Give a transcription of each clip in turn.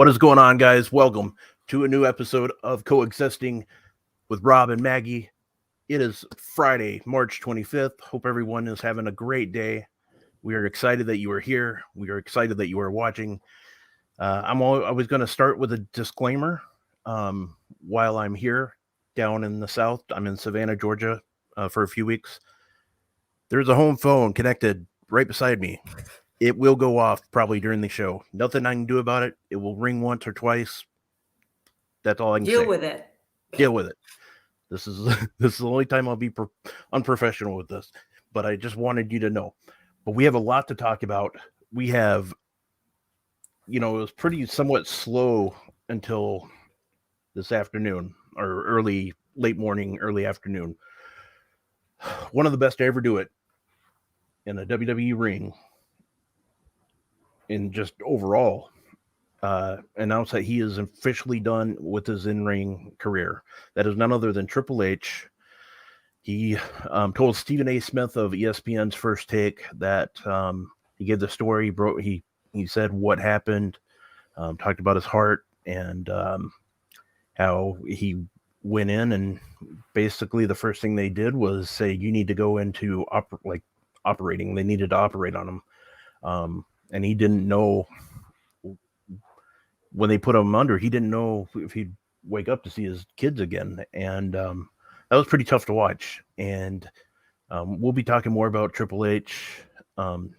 What is going on, guys? Welcome to a new episode of Coexisting with Rob and Maggie. It is Friday, March 25th. Hope everyone is having a great day. We are excited that you are here. We are excited that you are watching. I was going to start with a disclaimer. While I'm here down in the South, I'm in Savannah, Georgia for a few weeks. There's a home phone connected right beside me. It will go off probably during the show. Nothing I can do about it. It will ring once or twice. That's all I can say. Deal with it. Deal with it. This is the only time I'll be unprofessional with this. But I just wanted you to know. But we have a lot to talk about. We have, it was pretty somewhat slow until this afternoon or late morning, early afternoon. One of the best to ever do it in a WWE ring. And just overall, announced that he is officially done with his in-ring career. That is none other than Triple H. He told Stephen A. Smith of ESPN's First Take that he gave the story. He said what happened, talked about his heart, and how he went in, and basically the first thing they did was say, you need to go into operating. They needed to operate on him. And he didn't know when they put him under, he didn't know if he'd wake up to see his kids again. And that was pretty tough to watch. And we'll be talking more about Triple H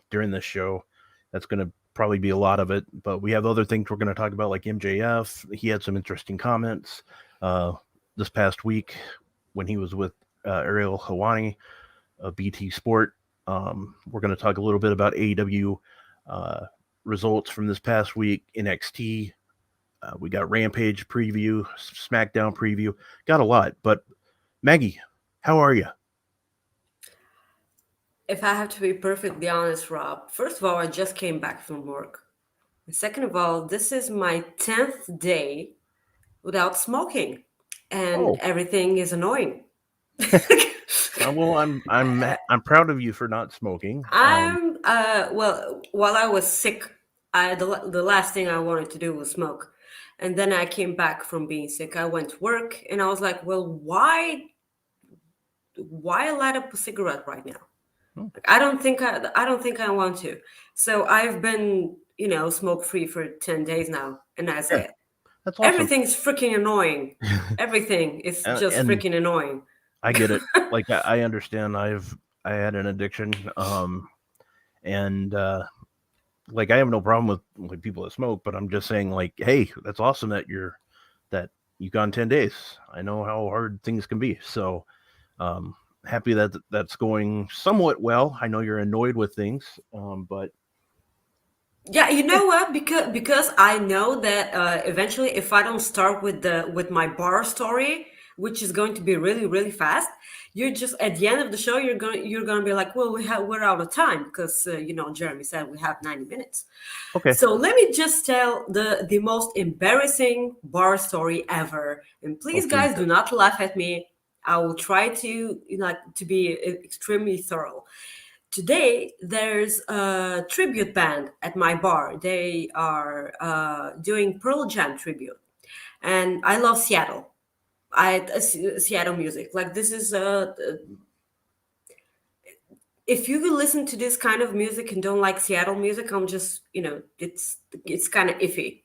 during this show. That's going to probably be a lot of it. But we have other things we're going to talk about, like MJF. He had some interesting comments this past week when he was with Ariel Helwani of BT Sport. We're going to talk a little bit about AEW results from this past week, NXT. We got Rampage preview, SmackDown preview, got a lot. But Maggie, how are you? If I have to be perfectly honest, Rob, first of all, I just came back from work. And second of all, this is my 10th day without smoking, and everything is annoying. Well, I'm proud of you for not smoking. Well, while I was sick, the last thing I wanted to do was smoke, and then I came back from being sick. I went to work, and I was like, well, why light up a cigarette right now? Like, I don't think I want to. So I've been, smoke free for 10 days now, and that's it. That's awesome. Everything's freaking annoying. Everything is just freaking annoying. I get it. Like, I understand. I had an addiction, and like, I have no problem with people that smoke, but I'm just saying, like, hey, that's awesome that you've gone 10 days. I know how hard things can be. So, happy that that's going somewhat well. I know you're annoyed with things, but yeah, you know what? Because I know that eventually, if I don't start with my bar story, which is going to be really, really fast, you're just at the end of the show, you're gonna be like, well, we're out of time because Jeremy said we have 90 minutes. Okay. So let me just tell the most embarrassing bar story ever, and please, guys, do not laugh at me. I will try to be extremely thorough. Today, there's a tribute band at my bar. They are doing Pearl Jam tribute, and I love Seattle. Seattle music. Like, this is if you listen to this kind of music and don't like Seattle music, I'm just it's kind of iffy.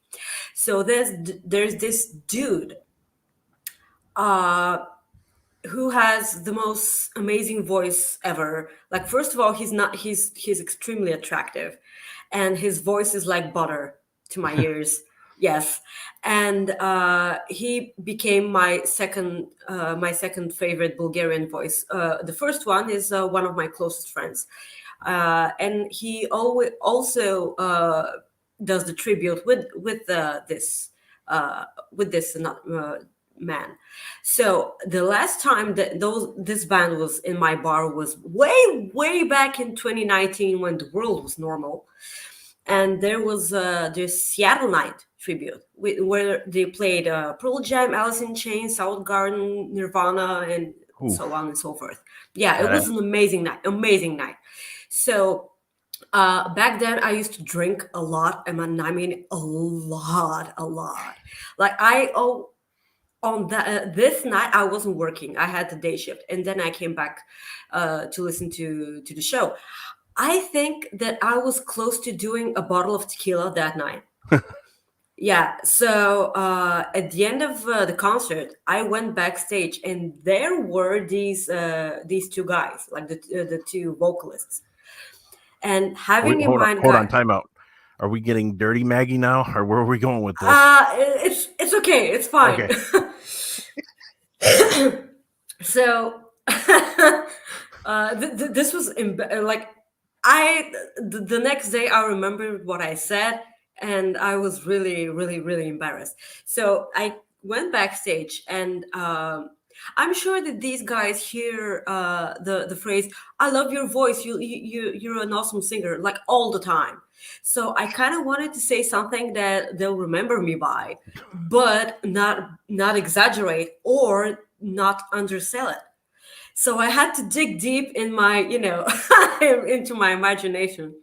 So there's this dude who has the most amazing voice ever. Like, first of all, he's extremely attractive, and his voice is like butter to my ears. Yes, and he became my second favorite Bulgarian voice. The first one is one of my closest friends, and he also does the tribute with this man. So the last time that this band was in my bar was way back in 2019, when the world was normal. And there was this Seattle night tribute where they played Pearl Jam, Alice in Chains, Soundgarden, Nirvana, and so on and so forth. Yeah, it was an amazing night. So Back then, I used to drink a lot, and I mean a lot, a lot. Like on that this night, I wasn't working. I had the day shift, and then I came back to listen to the show. I think that I was close to doing a bottle of tequila that night. Yeah. So at the end of the concert, I went backstage, and there were these two guys, like the two vocalists, and having in mind, Hold on, time out. Are we getting dirty, Maggie, now, or where are we going with this? It's okay, it's fine. Okay. So this was like the next day I remembered what I said, and I was really, really, really embarrassed. So I went backstage, and I'm sure that these guys hear the phrase "I love your voice. You're an awesome singer," like all the time. So I kind of wanted to say something that they'll remember me by, but not exaggerate or not undersell it. So I had to dig deep in my, into my imagination.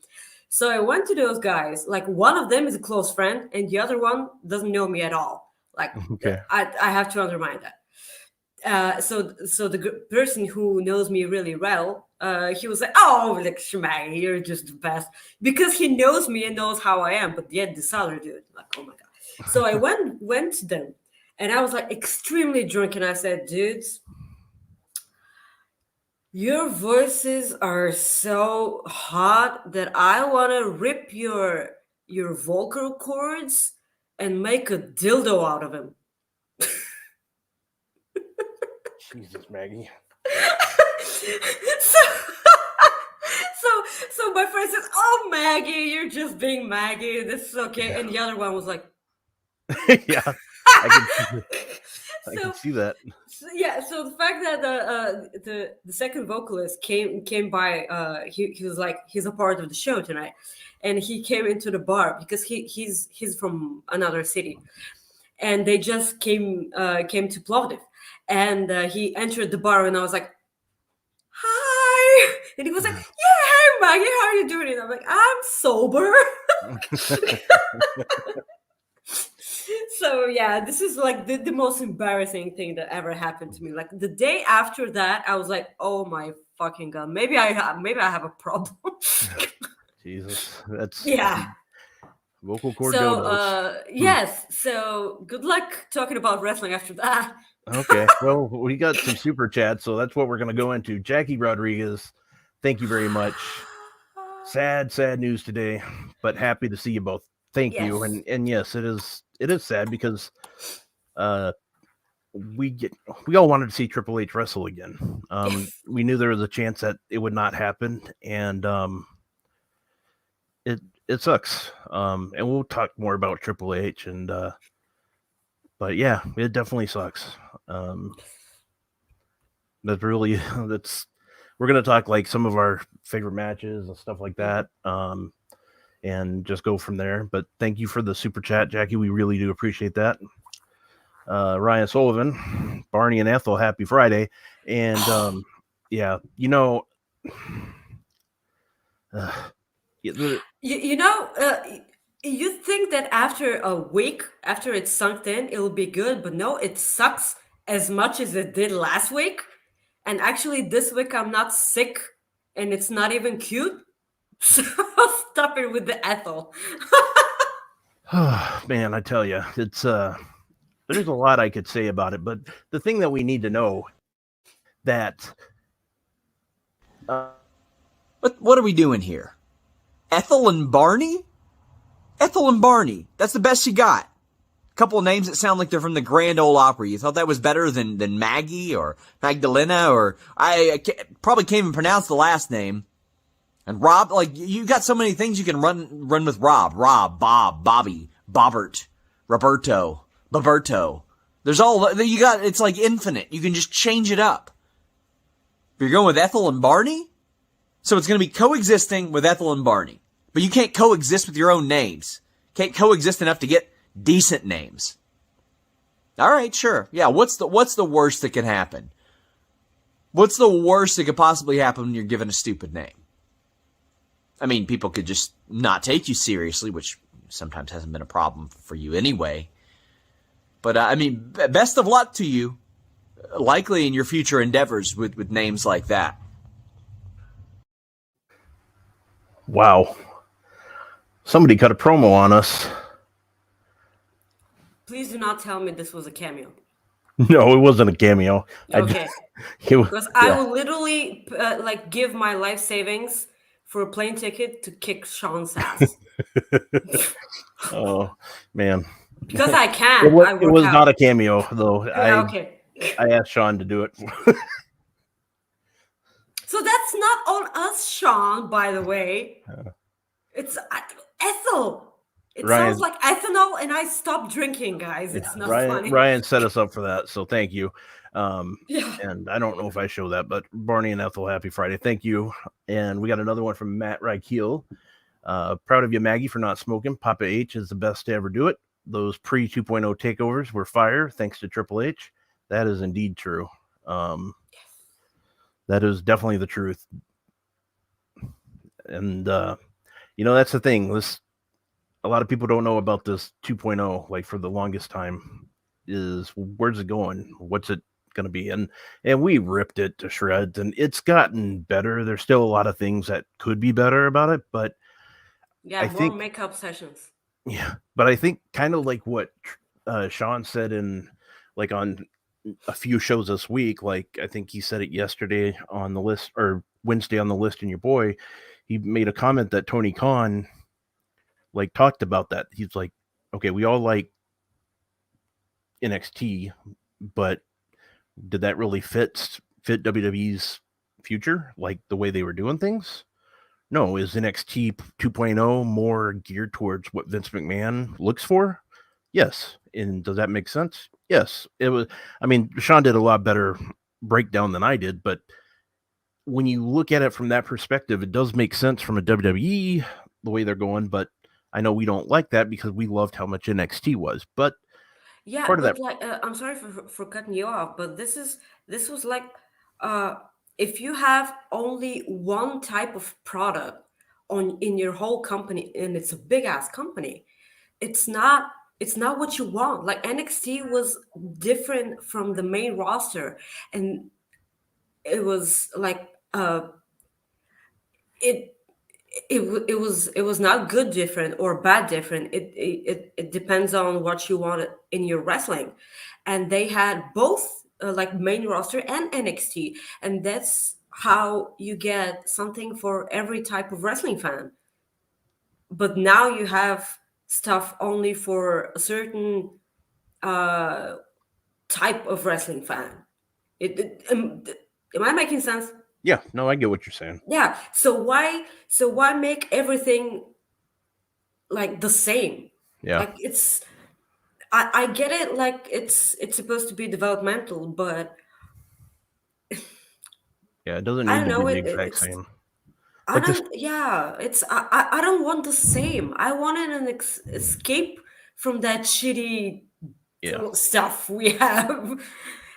So I went to those guys. Like one of them is a close friend, and the other one doesn't know me at all. Like Okay. I have to undermine that. So the person who knows me really well, he was like, "Oh, like Shemai, you're just the best," because he knows me and knows how I am. But yet this other dude, like, oh my god. So I went to them, and I was like extremely drunk, and I said, "Dudes, your voices are so hot that I want to rip your vocal cords and make a dildo out of them." Jesus, Maggie. so, so my friend says, "Oh, Maggie, you're just being Maggie. This is okay." Yeah. And the other one was like, Yeah, I can see that. So the fact that the second vocalist came by, he was like, he's a part of the show tonight, and he came into the bar because he's from another city, and they just came to Plovdiv, and he entered the bar, and I was like, "Hi," and he was like, "Yeah, hey Maggie, how are you doing?" And I'm like, "I'm sober." So yeah, this is like the most embarrassing thing that ever happened to me. Like the day after that, I was like, "Oh my fucking god, maybe I have a problem." Jesus, that's Yeah. vocal cord So dildos. yes. So good luck talking about wrestling after that. Okay, well, we got some super chats, so that's what we're going to go into. Jackie Rodriguez, thank you very much. Sad news today, but happy to see you both. Thank you. Yes. And yes, it is sad because we all wanted to see Triple H wrestle again. Yes. We knew there was a chance that it would not happen, and it sucks. And we'll talk more about Triple H, and but yeah, it definitely sucks. We're gonna talk like some of our favorite matches and stuff like that. And just go from there. But thank you for the super chat, Jackie. We really do appreciate that. Ryan Sullivan, Barney and Ethel, happy Friday. And yeah, you think that after a week, after it's sunk in, it'll be good, but no, it sucks as much as it did last week. And actually, this week I'm not sick, and it's not even cute. So stop it with the Ethel. Man, I tell you, it's there's a lot I could say about it, but the thing that we need to know that what are we doing here? Ethel and Barney? Ethel and Barney. That's the best you got. A couple of names that sound like they're from the Grand Ole Opry. You thought that was better than Maggie or Magdalena, or I probably can't even pronounce the last name. And Rob, like, you got so many things you can run with Rob, Bob, Bobby, Bobbert, Roberto. There's all, you got, it's like infinite. You can just change it up. If you're going with Ethel and Barney, so it's going to be coexisting with Ethel and Barney. But you can't coexist with your own names. Can't coexist enough to get decent names. All right, sure. Yeah, what's the worst that can happen? What's the worst that could possibly happen when you're given a stupid name? I mean, people could just not take you seriously, which sometimes hasn't been a problem for you anyway. But I mean, best of luck to you, likely in your future endeavors with names like that. Wow. Somebody cut a promo on us. Please do not tell me this was a cameo. No, it wasn't a cameo. Okay. Yeah. Because I will literally give my life savings for a plane ticket to kick Sean's ass. Oh, man. Because I can. It was not a cameo, though. Okay. I asked Sean to do it. So that's not on us, Sean, by the way. It's Ethel. It sounds like ethanol, and I stopped drinking, guys. It's not funny. Ryan set us up for that, so thank you. Yeah. And I don't know if I show that, but Barney and Ethel, happy Friday. Thank you. And we got another one from Matt Reichel. Proud of you, Maggie, for not smoking. Papa H is the best to ever do it. Those pre 2.0 takeovers were fire, thanks to Triple H. That is indeed true. That is definitely the truth. And, that's the thing. A lot of people don't know about this 2.0, like for the longest time, is where's it going? What's it going to be? And we ripped it to shreds, and it's gotten better. There's still a lot of things that could be better about it, but I think makeup sessions. Yeah, but I think kind of like what Sean said on a few shows this week, like I think he said it yesterday on the list or Wednesday on the list in your boy, he made a comment that Tony Khan talked about that. He's like, okay, we all like NXT, but did that really fit WWE's future, like the way they were doing things? No. Is NXT 2.0 more geared towards what Vince McMahon looks for? Yes. And does that make sense? Yes. It was. I mean, Sean did a lot better breakdown than I did, but when you look at it from that perspective, it does make sense from a WWE, the way they're going, but I know we don't like that because we loved how much NXT was, but part of that. I'm sorry for cutting you off, but this was like, if you have only one type of product in your whole company, and it's a big ass company, it's not what you want. Like NXT was different from the main roster, and it was like it was not good different or bad different. It depends on what you want in your wrestling, and they had both main roster and NXT, and that's how you get something for every type of wrestling fan. But now you have stuff only for a certain type of wrestling fan. Am I making sense? Yeah, no, I get what you're saying. Yeah. So why make everything like the same? Yeah. Like I get it, like it's supposed to be developmental, but yeah, it doesn't need to be the exact same. I don't want the same. I wanted an escape from that shitty stuff we have.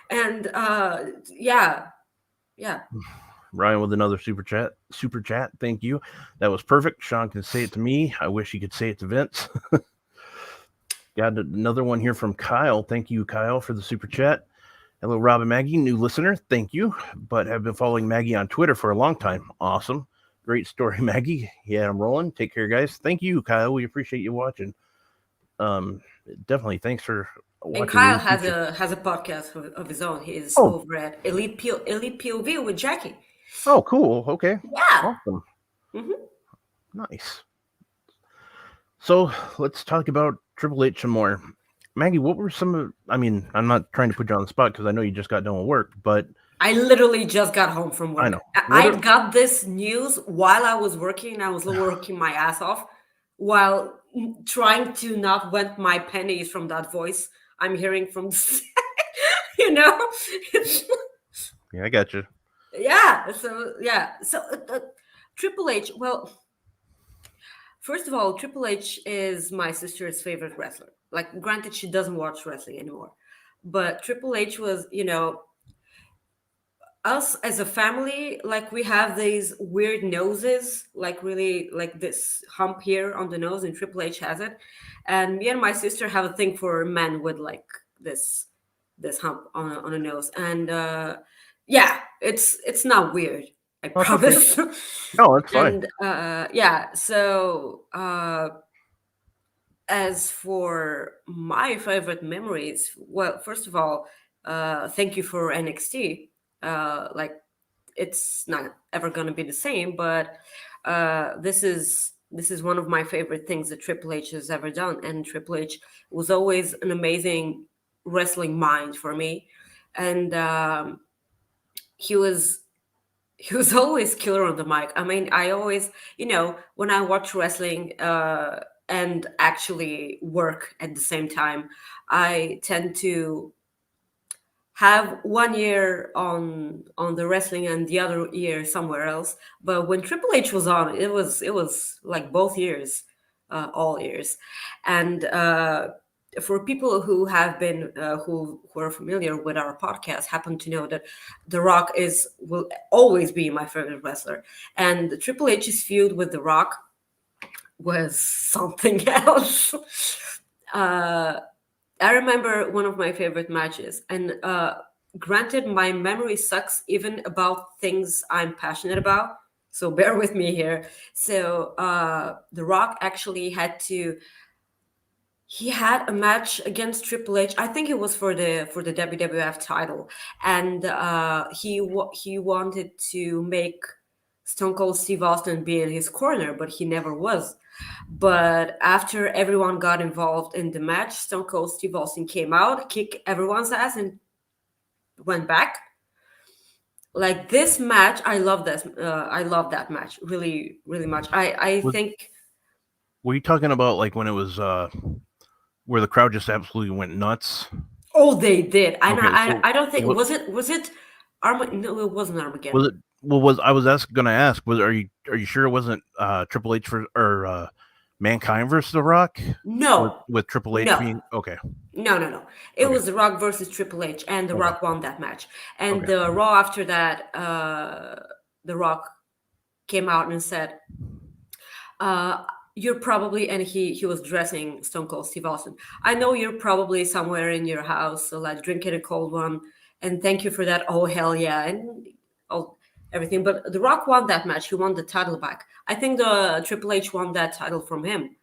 And yeah. Ryan with another super chat. Thank you. That was perfect. Sean can say it to me. I wish he could say it to Vince. Got another one here from Kyle. Thank you, Kyle, for the super chat. Hello, Rob and Maggie, new listener. Thank you, but have been following Maggie on Twitter for a long time. Awesome. Great story, Maggie. Yeah, I'm rolling. Take care, guys. Thank you, Kyle. We appreciate you watching. Definitely. Thanks for watching. And Kyle has a podcast of his own. He is over at Elite POV with Jackie. Oh, cool. Okay. Yeah. Awesome. Mm-hmm. Nice. So let's talk about Triple H some more. Maggie, what were some of, I'm not trying to put you on the spot because I know you just got done with work, but I literally just got home from work. I know. I got this news while I was working. I was working my ass off while trying to not vent my pennies from that voice I'm hearing from yeah, I got you. Yeah. So Triple H, well, first of all, Triple H is my sister's favorite wrestler. Like, granted, she doesn't watch wrestling anymore, but Triple H was, us as a family, like we have these weird noses, like really like this hump here on the nose, and Triple H has it. And me and my sister have a thing for men with like this hump on a nose. And yeah, it's not weird, I Oh, it's okay. promise. No, it's fine. And yeah, so as for my favorite memories, well, first of all, thank you for NXT. Like, it's not ever gonna be the same, but this is one of my favorite things that Triple H has ever done, and Triple H was always an amazing wrestling mind for me, and he was he was always killer on the mic. I mean, I always, when I watch wrestling and actually work at the same time, I tend to have 1 year on the wrestling and the other year somewhere else. But when Triple H was on, it was like both years, all years, and for people who have been who are familiar with our podcast, happen to know that The Rock will always be my favorite wrestler, and Triple H's feud with The Rock was something else. uh, I remember one of my favorite matches, and granted, my memory sucks even about things I'm passionate about. So bear with me here. So The Rock actually he had a match against Triple H. I think it was for the WWF title, and he wanted to make Stone Cold Steve Austin be in his corner, but he never was. But after everyone got involved in the match, Stone Cold Steve Austin came out, kicked everyone's ass, and went back. Like this match, I love this. I love that match really, really much. I Was, think. were you talking about like when it was where the crowd just absolutely went nuts? Oh, they did. And Okay, so I don't think what was it No, it wasn't Armageddon. was it? Well, was I was going to ask? Are you sure it wasn't Triple H or Mankind versus The Rock No, with Triple H no, being okay? no. It Okay, was The Rock versus Triple H, and The okay, Rock won that match. And okay. the Raw after that, The Rock came out and said, "You're probably," and he was dressing Stone Cold Steve Austin. "I know you're probably somewhere in your house, so like drinking a cold one, and thank you for that. Oh hell yeah!" And all everything. But The Rock won that match. He won the title back. I think the Triple H won that title from him.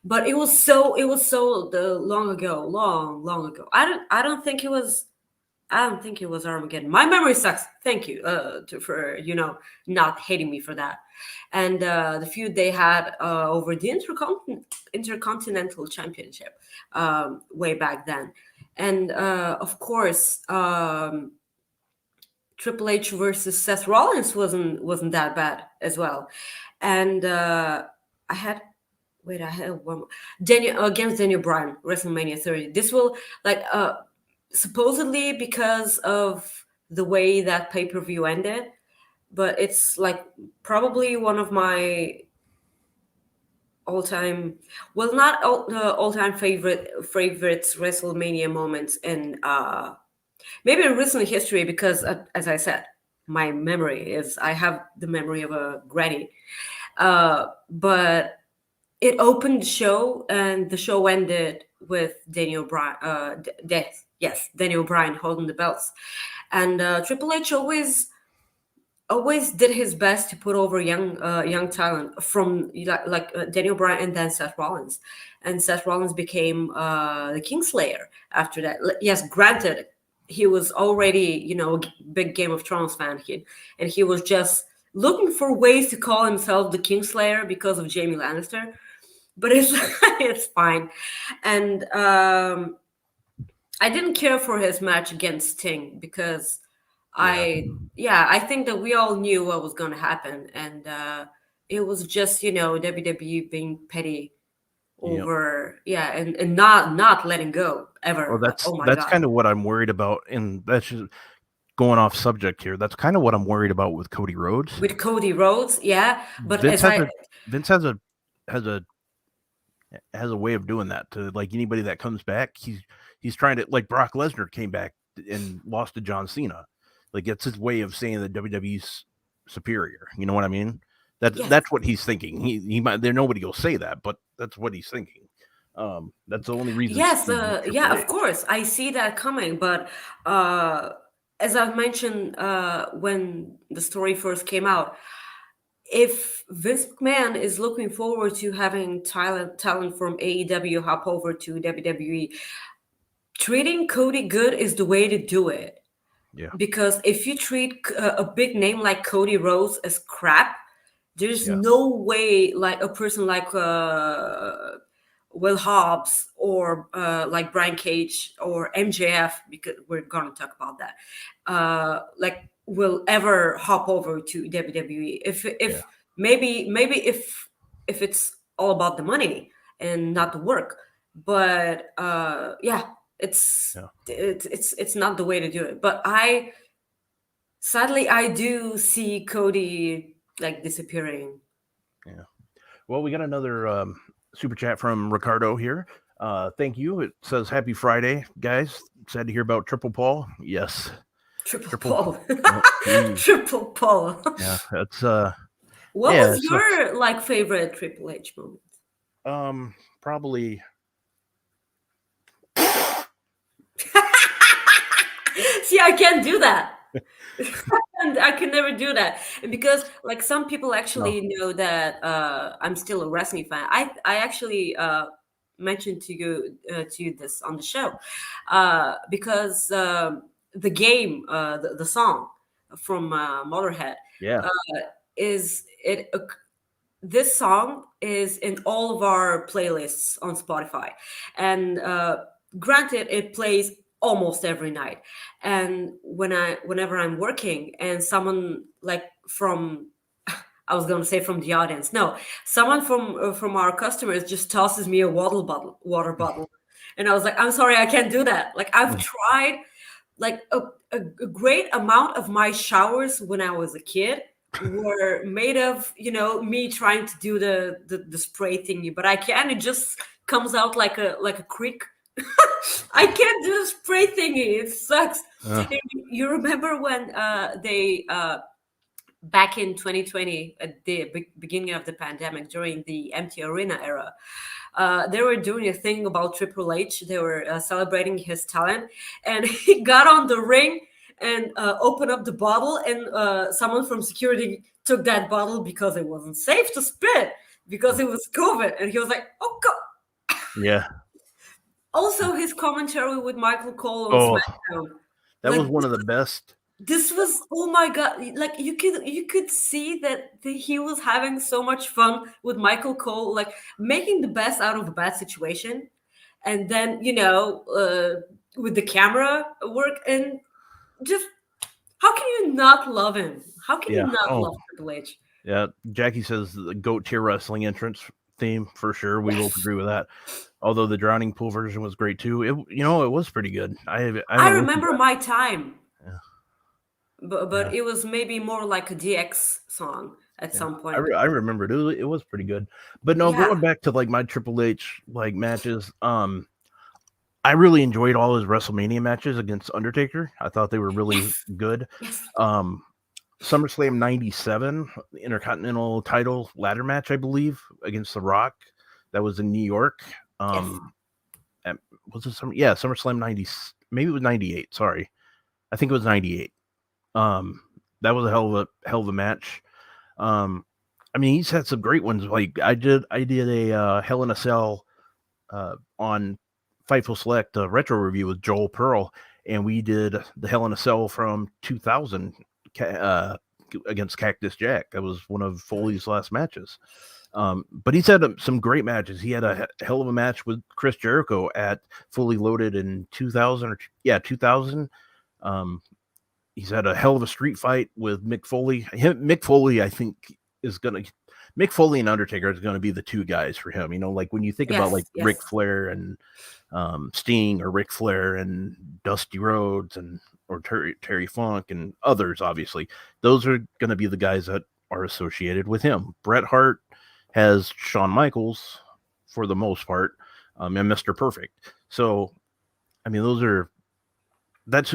But it was so the long ago. I don't think it was. I don't think it was Armageddon. My memory sucks. Thank you for not hating me for that. And the feud they had over the Intercontinental Championship way back then, and of course Triple H versus Seth Rollins wasn't that bad as well. And I had wait, I had one more. Daniel against Daniel Bryan, WrestleMania 30. This will like supposedly because of the way that pay-per-view ended, but it's like probably one of my all-time, well, not all-time favorites WrestleMania moments in maybe in recent history, because as I said, my memory is, I have the memory of a granny. But it opened the show, and the show ended with Daniel Bryan, death. Yes, Daniel Bryan holding the belts, and Triple H always did his best to put over young talent from Daniel Bryan and then Seth Rollins, and Seth Rollins became the Kingslayer after that. Yes, granted, he was already a big Game of Thrones fan, and he was just looking for ways to call himself the Kingslayer because of Jaime Lannister, but it's it's fine. And I didn't care for his match against Sting because I think that we all knew what was going to happen, and it was just WWE being petty Yep. over and not letting go Well, ever. that's Oh my that's god. kind of what I'm worried about, and that's just going off subject here. That's kind of what I'm worried about with Cody Rhodes. With Cody Rhodes, yeah, but Vince has a Vince has a has a way of doing that to like anybody that comes back. He's trying to, like Brock Lesnar came back and lost to John Cena. Like it's his way of saying the WWE's superior. You know what I mean? That's Yes. that's what he's thinking. He might there nobody will say that, but that's what he's thinking. That's the only reason. Yes, Steve beat yeah, Triple of H. course. I see that coming. But as I've mentioned when the story first came out, if Vince McMahon is looking forward to having talent from AEW hop over to WWE, treating Cody good is the way to do it. Yeah, Because if you treat a big name like Cody Rhodes as crap, there's yeah, no way like a person like Will Hobbs or like Brian Cage or MJF, because we're gonna talk about that, like will ever hop over to WWE. yeah, If maybe if it's all about the money and not the work, but yeah, yeah. it's not the way to do it. But sadly I do see Cody like disappearing. Yeah. Well, we got another super chat from Ricardo here. Thank you. It says Happy Friday, guys. Sad to hear about Triple Paul. Yes. Triple Triple. Paul. He- Triple Paul. yeah, that's What yeah, was it sucks. your like favorite Triple H moment? Probably See, I can't do that. And I can never do that. And because like some people no. actually know that I'm still a wrestling fan. I actually mentioned to you this on the show because the game the song from Motorhead Yeah. is it this song is in all of our playlists on Spotify, and granted, it plays almost every night. And whenever I'm working, and someone like from I was going to say from the audience, no, someone from our customers just tosses me a water bottle, and I was like, I'm sorry, I can't do that. Like I've tried, like a great amount of my showers when I was a kid were made of me trying to do the spray thingy, but I can't. It just comes out like a creek. I can't do the spray thingy. It sucks. Uh, You remember when they back in 2020 at the beginning of the pandemic during the empty arena era, they were doing a thing about Triple H. They were celebrating his talent, and he got on the ring and opened up the bottle, and someone from security took that bottle because it wasn't safe to spit because it was COVID, and he was like, "Oh God." yeah. Also, his commentary with Michael Cole on Oh, SmackDown, that like was one of the best. this was, oh my God, like you could see that he was having so much fun with Michael Cole, like making the best out of a bad situation, and then with the camera work, and just how can you not love him? How can you Yeah. not Oh, love Triple H? yeah. Jackie says the GOAT tier wrestling entrance theme for sure. We both Yes. agree with that. Although the drowning pool version was great too. It was pretty good. I I haven't listened to remember it. my time, Yeah. but it was maybe more like a DX song at Yeah, some point. I remembered it was pretty good. But no, Yeah. going back to like my Triple H like matches, I really enjoyed all his WrestleMania matches against Undertaker. I thought they were really Yes. good. Yes. SummerSlam '97, the Intercontinental title ladder match, I believe, against The Rock. That was in New York. Yes. Was it SummerSlam '90? Maybe it was '98. Sorry, I think it was '98. That was a hell of a match. I mean, he's had some great ones. Like I did a Hell in a Cell on Fightful Select retro review with Joel Pearl, and we did the Hell in a Cell from 2000 against Cactus Jack. That was one of Foley's last matches. But he's had some great matches. He had a hell of a match with Chris Jericho at Fully Loaded in 2000 2000. He's had a hell of a street fight with Mick Foley. Mick Foley, I think, Mick Foley and Undertaker is gonna be the two guys for him. Like when you think about like Yes. Ric Flair and Sting, or Ric Flair and Dusty Rhodes or Terry Funk and others, obviously, those are gonna be the guys that are associated with him. Bret Hart has Shawn Michaels for the most part, and Mr. Perfect. So, I mean, that's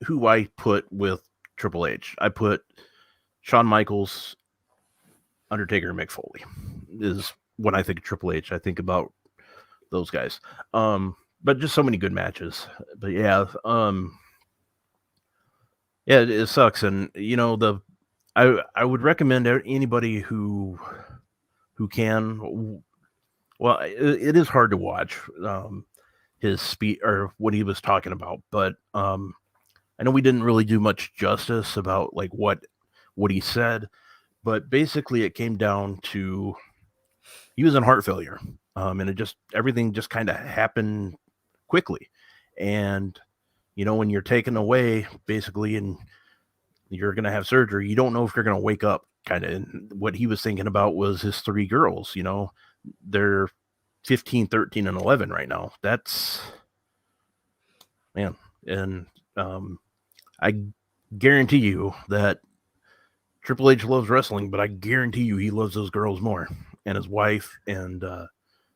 who I put with Triple H. I put Shawn Michaels, Undertaker, and Mick Foley is when I think of Triple H. I think about those guys. But just so many good matches. But yeah, yeah, it sucks. And I would recommend anybody who can. Well, it is hard to watch his speech or what he was talking about, but I know we didn't really do much justice about like what he said, but basically it came down to he was in heart failure, and everything just kind of happened quickly, and when you're taken away basically and you're gonna have surgery, you don't know if you're gonna wake up. Kind of, and what he was thinking about was his 3 girls. They're 15, 13, and 11 right now. That's man, and I guarantee you that Triple H loves wrestling, but I guarantee you he loves those girls more and his wife. And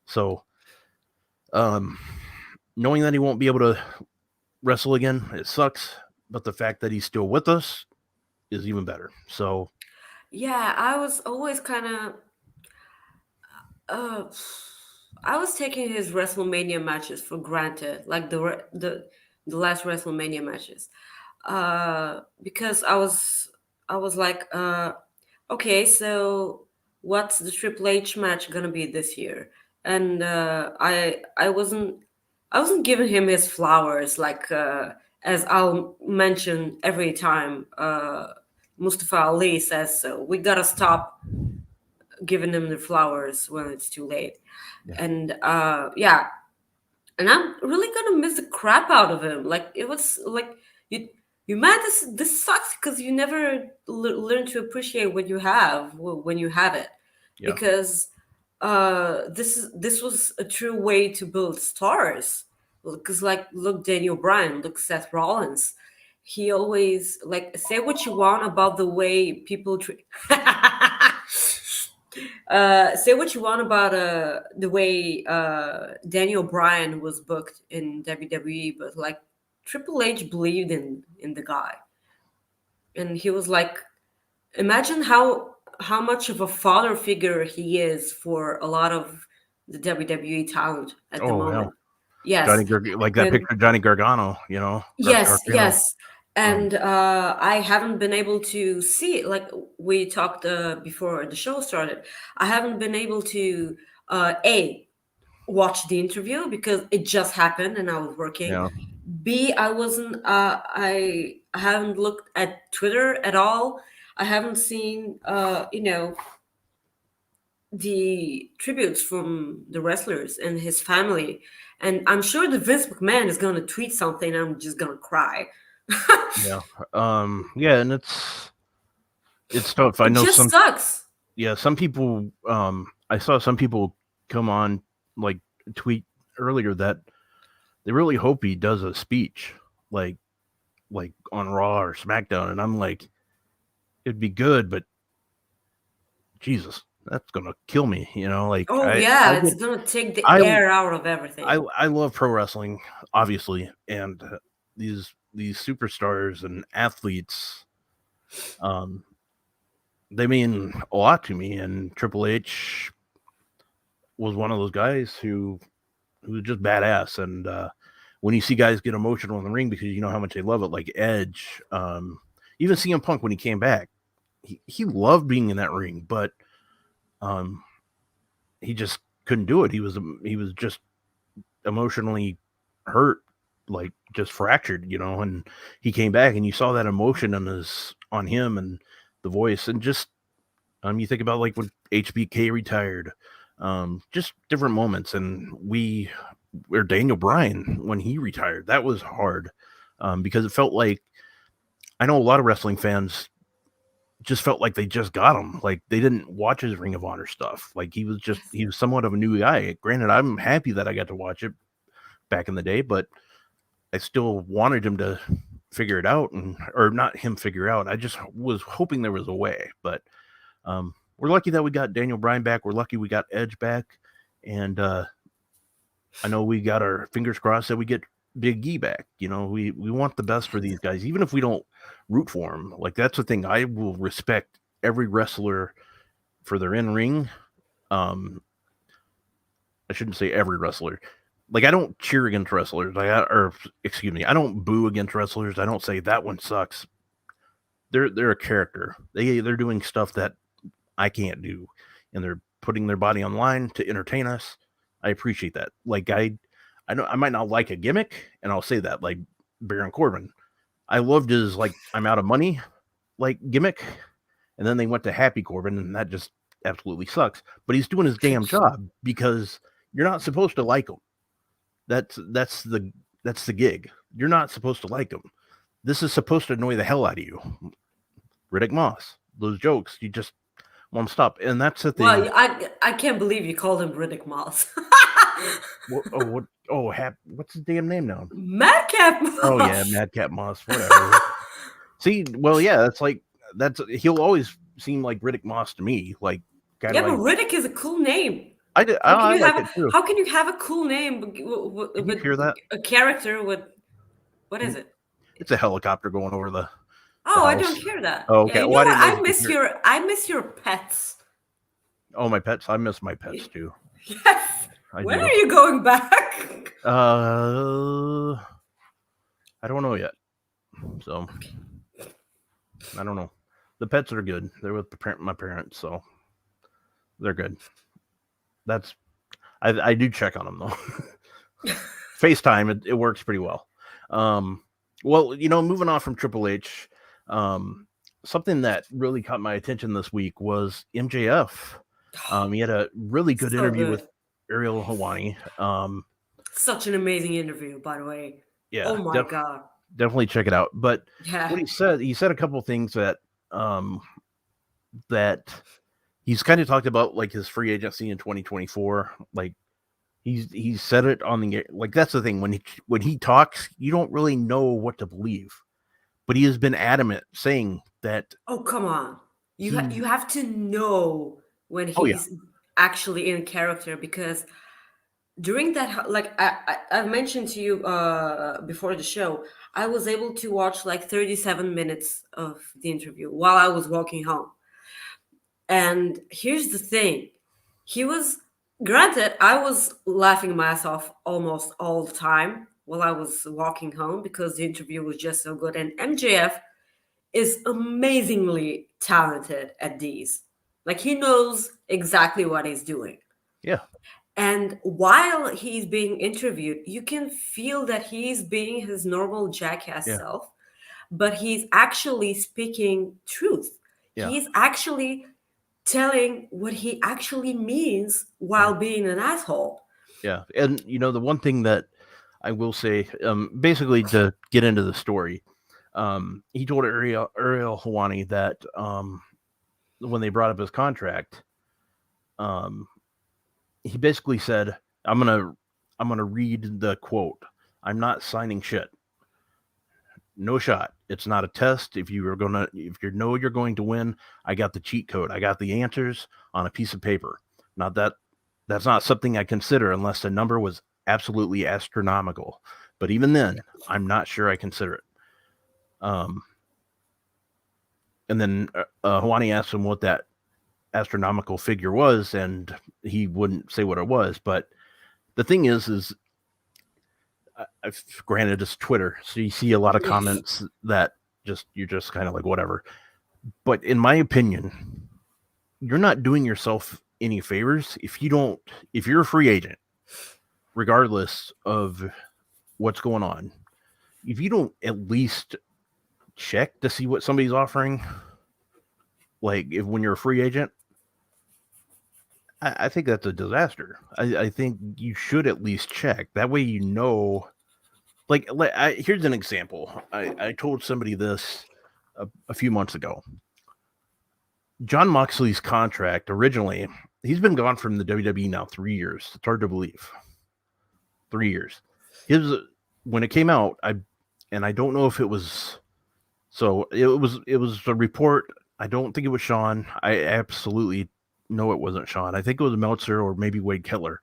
so knowing that he won't be able to wrestle again, it sucks. But the fact that he's still with us is even better. So Yeah, I was always kind of I was taking his WrestleMania matches for granted, like the last WrestleMania matches, because I was like, okay, so what's the Triple H match gonna be this year? And I wasn't giving him his flowers, like as I'll mention every time Mustafa Ali says so. We gotta stop giving them the flowers when it's too late. Yeah. And yeah, and I'm really gonna miss the crap out of him. Like it was like you man, this sucks because you never learn to appreciate what you have when you have it. Yeah. Because this was a true way to build stars. Because like look Daniel Bryan, look Seth Rollins. He always like say what you want about the way people treat. Say what you want about the way Daniel Bryan was booked in WWE, but like Triple H believed in the guy, and he was like, imagine how much of a father figure he is for a lot of the WWE talent at the Oh, yeah. moment. Yes, like that And- picture of Johnny Gargano, yes, Gargano. yes. And I haven't been able to see it. Like we talked before the show started, I haven't been able to watch the interview because it just happened and I was working. Yeah. B, I wasn't. I haven't looked at Twitter at all. I haven't seen the tributes from the wrestlers and his family. And I'm sure the Vince McMahon is going to tweet something and I'm just going to cry. Yeah. Yeah, and it's tough. I It know just sucks. some people I saw some people come on like tweet earlier that they really hope he does a speech like on Raw or SmackDown, and I'm like, it'd be good, but Jesus, that's gonna kill me, like Oh yeah, it's going to take the air out of everything. I love pro wrestling, obviously, and these superstars and athletes, they mean a lot to me, and Triple H was one of those guys who was just badass. And when you see guys get emotional in the ring because you know how much they love it, like Edge, even CM Punk when he came back, he loved being in that ring, but he just couldn't do it. He was just emotionally hurt, like just fractured, and he came back and you saw that emotion on him and the voice, and just you think about like when HBK retired, just different moments, and or Daniel Bryan when he retired, that was hard, because it felt like, I know a lot of wrestling fans just felt like they just got him, like they didn't watch his Ring of Honor stuff, like he was somewhat of a new guy. Granted, I'm happy that I got to watch it back in the day, but I still wanted him to figure it out, or not him figure out. I just was hoping there was a way, but we're lucky that we got Daniel Bryan back. We're lucky we got Edge back, and I know we got our fingers crossed that we get Big E back. We want the best for these guys, even if we don't root for them. Like, that's the thing. I will respect every wrestler for their in-ring. I shouldn't say every wrestler. Like, I don't cheer against wrestlers. I don't boo against wrestlers. I don't say that one sucks. They're a character. They're doing stuff that I can't do, and they're putting their body online to entertain us. I appreciate that. Like, I know I might not like a gimmick, and I'll say that, like Baron Corbin. I loved his, like, I'm out of money, like, gimmick, and then they went to Happy Corbin, and that just absolutely sucks. But he's doing his damn job, because you're not supposed to like him. That's the gig. You're not supposed to like him. This is supposed to annoy the hell out of you. Riddick Moss, those jokes, you just won't stop, and that's the thing. Well, I can't believe you called him Riddick Moss. What's his damn name now? Madcap Moss. Oh yeah, Madcap Moss. Whatever. See, well, yeah, he'll always seem like Riddick Moss to me. Like, but Riddick is a cool name. I like it too. How can you have a cool name with you hear that? A character with, what is it? It's a helicopter going over the. Oh, I don't hear that. Oh, okay. Yeah, Well, I miss your pets. Oh, my pets. I miss my pets too. Yes. When are you going back? I don't know yet. So I don't know. The pets are good. They're with my parents, so they're good. I do check on them though. FaceTime, it works pretty well. Well, moving on from Triple H, something that really caught my attention this week was MJF. He had a really good interview with Ariel Helwani. Such an amazing interview, by the way. Yeah. Oh my God. Definitely check it out. But what he said a couple of things that he's kind of talked about, like his free agency in 2024. Like, he's said it on the, like, that's the thing. When he talks, you don't really know what to believe. But he has been adamant saying that. Oh, come on. You have to know when he's actually in character, because during that, like I mentioned to you before the show, I was able to watch like 37 minutes of the interview while I was walking home. And here's the thing. Granted, I was laughing my ass off almost all the time while I was walking home, because the interview was just so good. And MJF is amazingly talented at these. Like, he knows exactly what he's doing. Yeah. And while he's being interviewed, you can feel that he's being his normal jackass self, but he's actually speaking truth. Yeah. He's actually telling what he actually means while being an asshole. Yeah. And, the one thing that I will say, basically to get into the story, he told Ariel Helwani that when they brought up his contract, he basically said, I'm gonna read the quote. I'm not signing shit. No shot. It's not a test. If you know you're going to win, I got the cheat code. I got the answers on a piece of paper. That's not something I consider unless the number was absolutely astronomical. But even then, I'm not sure I consider it. And then Helwani asked him what that astronomical figure was, and he wouldn't say what it was. But the thing is granted, it's Twitter, so you see a lot of comments that you're just kind of like, whatever. But in my opinion, you're not doing yourself any favors if you're a free agent, regardless of what's going on. If you don't at least check to see what somebody's offering, like when you're a free agent, I think that's a disaster. I think you should at least check. That way you know. Here's an example. I told somebody this a few months ago. Jon Moxley's contract, originally, he's been gone from the WWE now 3 years. It's hard to believe. 3 years. When it came out, I don't know if it was. So it was a report. I don't think it was Sean. I absolutely know it wasn't Sean. I think it was Meltzer or maybe Wade Kettler.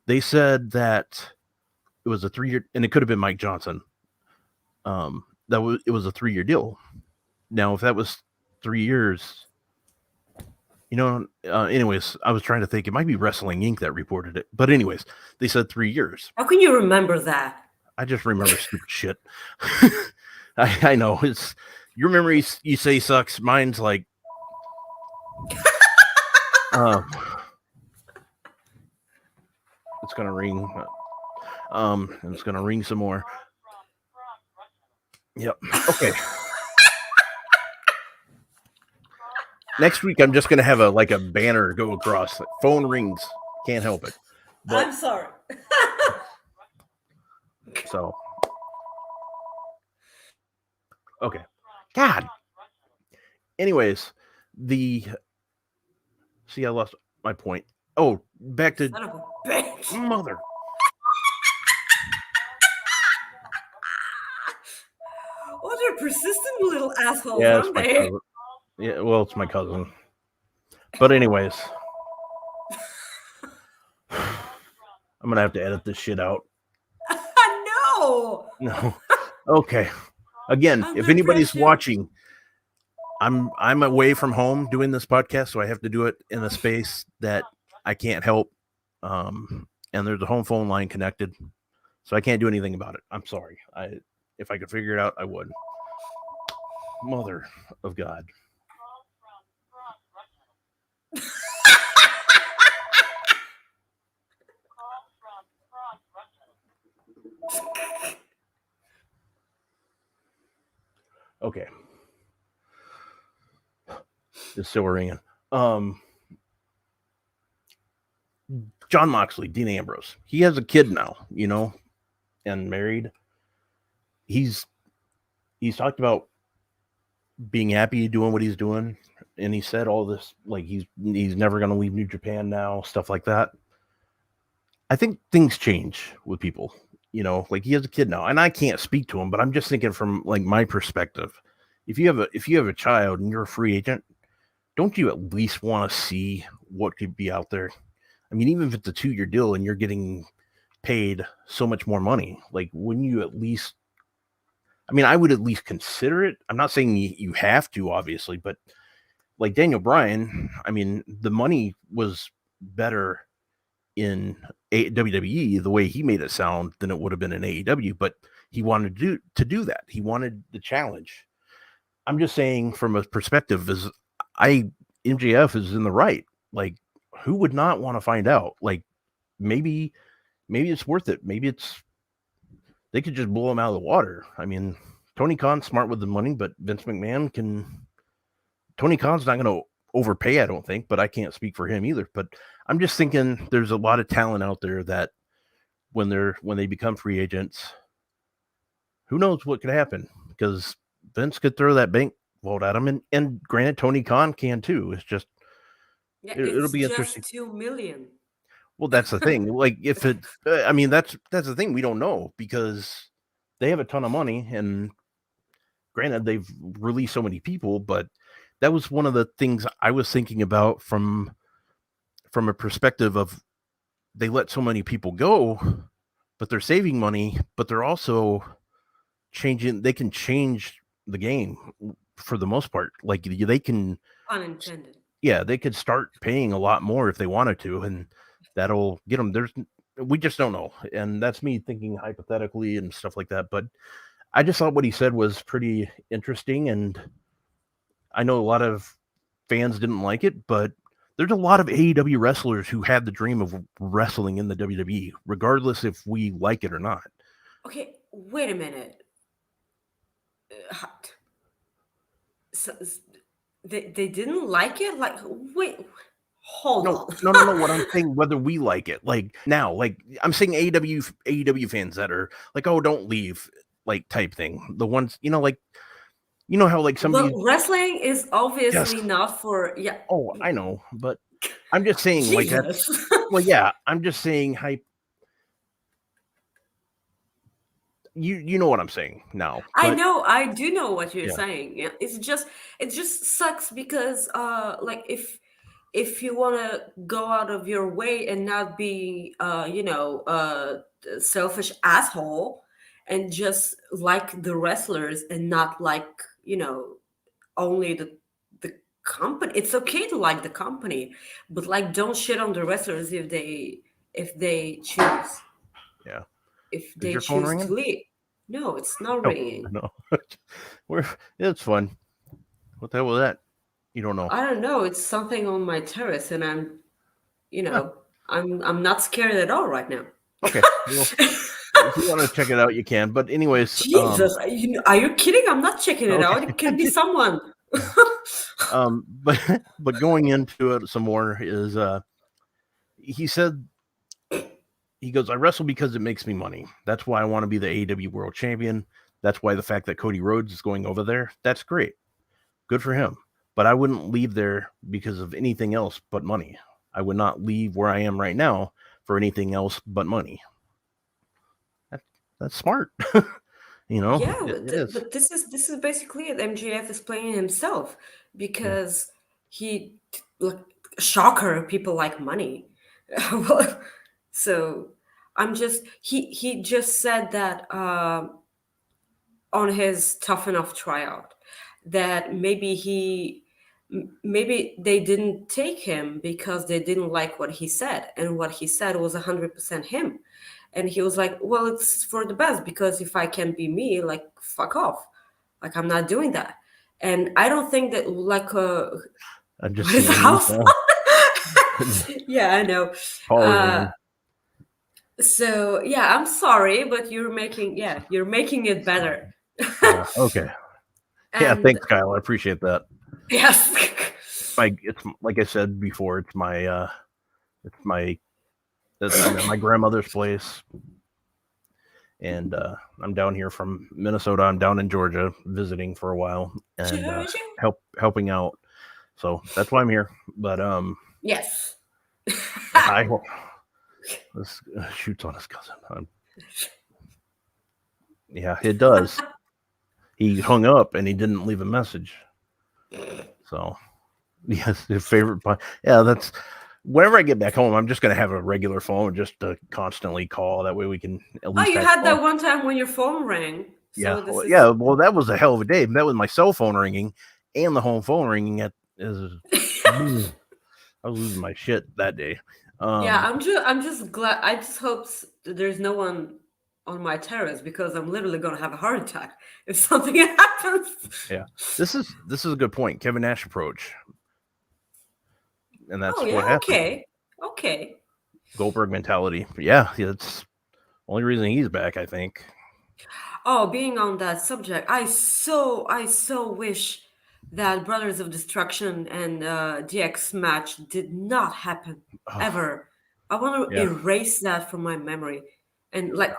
They said that it was a 3-year, and it could have been Mike Johnson. It was a 3-year deal. Now, if that was 3 years, anyways, I was trying to think. It might be Wrestling Inc. that reported it, but anyways, they said 3 years. How can you remember that? I just remember stupid shit. I know it's your memory. You say sucks. Mine's like, it's gonna ring. And it's gonna ring some more. Yep. Okay. Next week, I'm just gonna have a banner go across. Like, phone rings. Can't help it. But, I'm sorry. So. Okay. God. Anyways, see, I lost my point. Oh, back to Son of a bitch. mother. What a persistent little asshole, Yeah, aren't it's my they? cousin. Yeah, well, it's my cousin. But anyways, I'm gonna have to edit this shit out. No. No. Okay. Again, if anybody's watching, I'm away from home doing this podcast, so I have to do it in a space that I can't help. And there's a home phone line connected, so I can't do anything about it. I'm sorry. If I could figure it out, I would. Mother of God. Okay. It's still ringing. John Moxley, Dean Ambrose. He has a kid now, and married. He's talked about being happy doing what he's doing, and he said all this, like he's never going to leave New Japan now, stuff like that. I think things change with people, like he has a kid now, and I can't speak to him, but I'm just thinking from like my perspective. If you have a child and you're a free agent, don't you at least want to see what could be out there? I mean, even if it's a 2-year deal and you're getting paid so much more money, like wouldn't you at least? I mean, I would at least consider it. I'm not saying you have to, obviously, but like Daniel Bryan, I mean, the money was better in WWE the way he made it sound than it would have been in AEW, but he wanted to do that. He wanted the challenge. I'm just saying from a perspective MJF is in the right. Like, who would not want to find out? Like, maybe it's worth it. Maybe they could just blow him out of the water. I mean, Tony Khan's smart with the money, but Vince McMahon Tony Khan's not going to overpay, I don't think, but I can't speak for him either. But I'm just thinking there's a lot of talent out there that when they become free agents, who knows what could happen? Because Vince could throw that bank vault at him, and granted, Tony Khan can too. It's just it'll be interesting. 2 million. Well, that's the thing. Like, if it, I mean, that's the thing. We don't know because they have a ton of money, and granted, they've released so many people. But that was one of the things I was thinking about from a perspective of they let so many people go, but they're saving money, but they're also changing. They can change the game for the most part. Like they can Unintended. Yeah, they could start paying a lot more if they wanted to, and that'll get them. We just don't know, and that's me thinking hypothetically and stuff like that. But I just thought what he said was pretty interesting, and I know a lot of fans didn't like it, but there's a lot of AEW wrestlers who had the dream of wrestling in the WWE, regardless if we like it or not. Okay, wait a minute. So, they didn't like it? Like, wait, hold on. No. What I'm saying, whether we like it, like now, like I'm saying AEW fans that are like, oh, don't leave, like type thing. The ones, like, how like somebody. Well, wrestling is obviously not for Oh, I know, but I'm just saying Jesus. like that. Well, yeah, I'm just saying hype. You know what I'm saying now. I do know what you're saying. Yeah, it just sucks because like if you want to go out of your way and not be selfish asshole and just like the wrestlers and not like, only the company. It's okay to like the company, but like don't shit on the wrestlers if they choose Yeah. if Is they your phone choose to ringing? leave. No, it's not Oh, ringing. no. It's fun. What the hell was that? You don't know. I don't know. It's something on my terrace, and you Huh. know, I'm not scared at all right now. Okay. Well, if you want to check it out, you can. But anyways, Jesus, are you kidding? I'm not checking it out. okay. It can be someone. But going into it some more is he said, he goes, I wrestle because it makes me money. That's why I want to be the AEW World Champion. That's why the fact that Cody Rhodes is going over there, that's great. Good for him. But I wouldn't leave there because of anything else but money. I would not leave where I am right now for anything else but money. That's smart. Yeah, It is. but this is basically it. MJF is playing himself Yeah. because he like shocker. People like money. Well, so I'm just he just said that on his Tough Enough tryout that maybe they didn't take him because they didn't like what he said, and what he said was 100% him. And he was like, well, it's for the best, because if I can be me, like, fuck off, like, I'm not doing that. And I don't think that, like, I'm just what is the seeing house? Yeah, I know. Paul ringing. So yeah, I'm sorry, but you're making it better. Yeah. Okay. Yeah. And Thanks, Kyle. I appreciate that. yes. It's like I said before. I'm at my grandmother's place, and I'm down here from Minnesota. I'm down in Georgia visiting for a while and helping out. So that's why I'm here. But Yes. I this shoots on his cousin. Yeah, it does. He hung up and he didn't leave a message. So yes, his favorite part. Yeah, that's. Whenever I get back home, I'm just going to have a regular phone just to constantly call. That way we can at least. Oh, you had that one time when your phone rang. So yeah. Well, that was a hell of a day. That was my cell phone ringing and the home phone ringing. I was losing my shit that day. Yeah, I'm just glad. I just hope there's no one on my terrace, because I'm literally going to have a heart attack if something happens. Yeah, this is a good point. Kevin Nash approach. And that's what happened. Okay. Goldberg mentality. Yeah, it's only reason he's back, I think. Oh, being on that subject, I so wish that Brothers of Destruction and DX match did not happen ever. I want to erase that from my memory. And like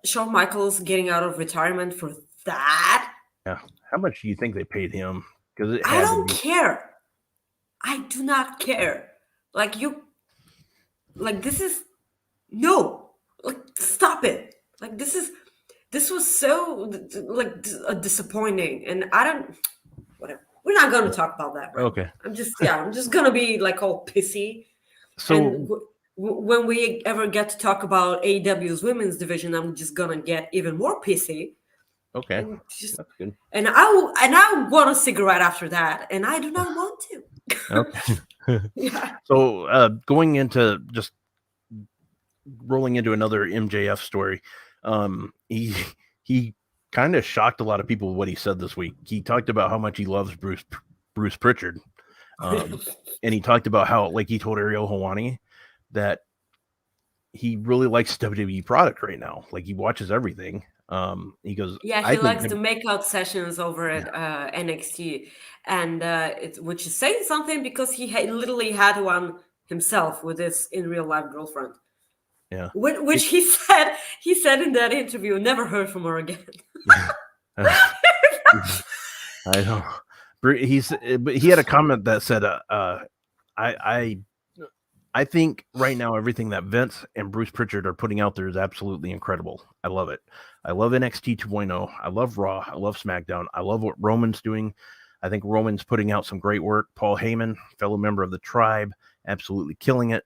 Shawn Michaels getting out of retirement for that. Yeah. How much do you think they paid him? Because I don't care. I do not care. Like this is no. Like, stop it. Like, this was so like disappointing, and I don't. Whatever. We're not going to talk about that. Right? Okay. I'm just gonna be like all pissy. So and when we ever get to talk about AEW's women's division, I'm just gonna get even more pissy. Okay, that's good. And I want a cigarette after that, and I do not want to. Okay. Yeah. So going into just rolling into another MJF story, he kind of shocked a lot of people with what he said this week. He talked about how much he loves Bruce Pritchard, and he talked about how, like, he told Ariel Helwani that he really likes WWE product right now. Like, he watches everything. He goes, yeah, he likes the makeout sessions over at NXT, and which is saying something, because he literally had one himself with his in real life girlfriend. Yeah, which he said in that interview, never heard from her again. I know. But he had a comment that said, I think right now everything that Vince and Bruce Pritchard are putting out there is absolutely incredible. I love it. I love NXT 2.0. I love Raw. I love SmackDown. I love what Roman's doing. I think Roman's putting out some great work. Paul Heyman, fellow member of the Tribe, absolutely killing it.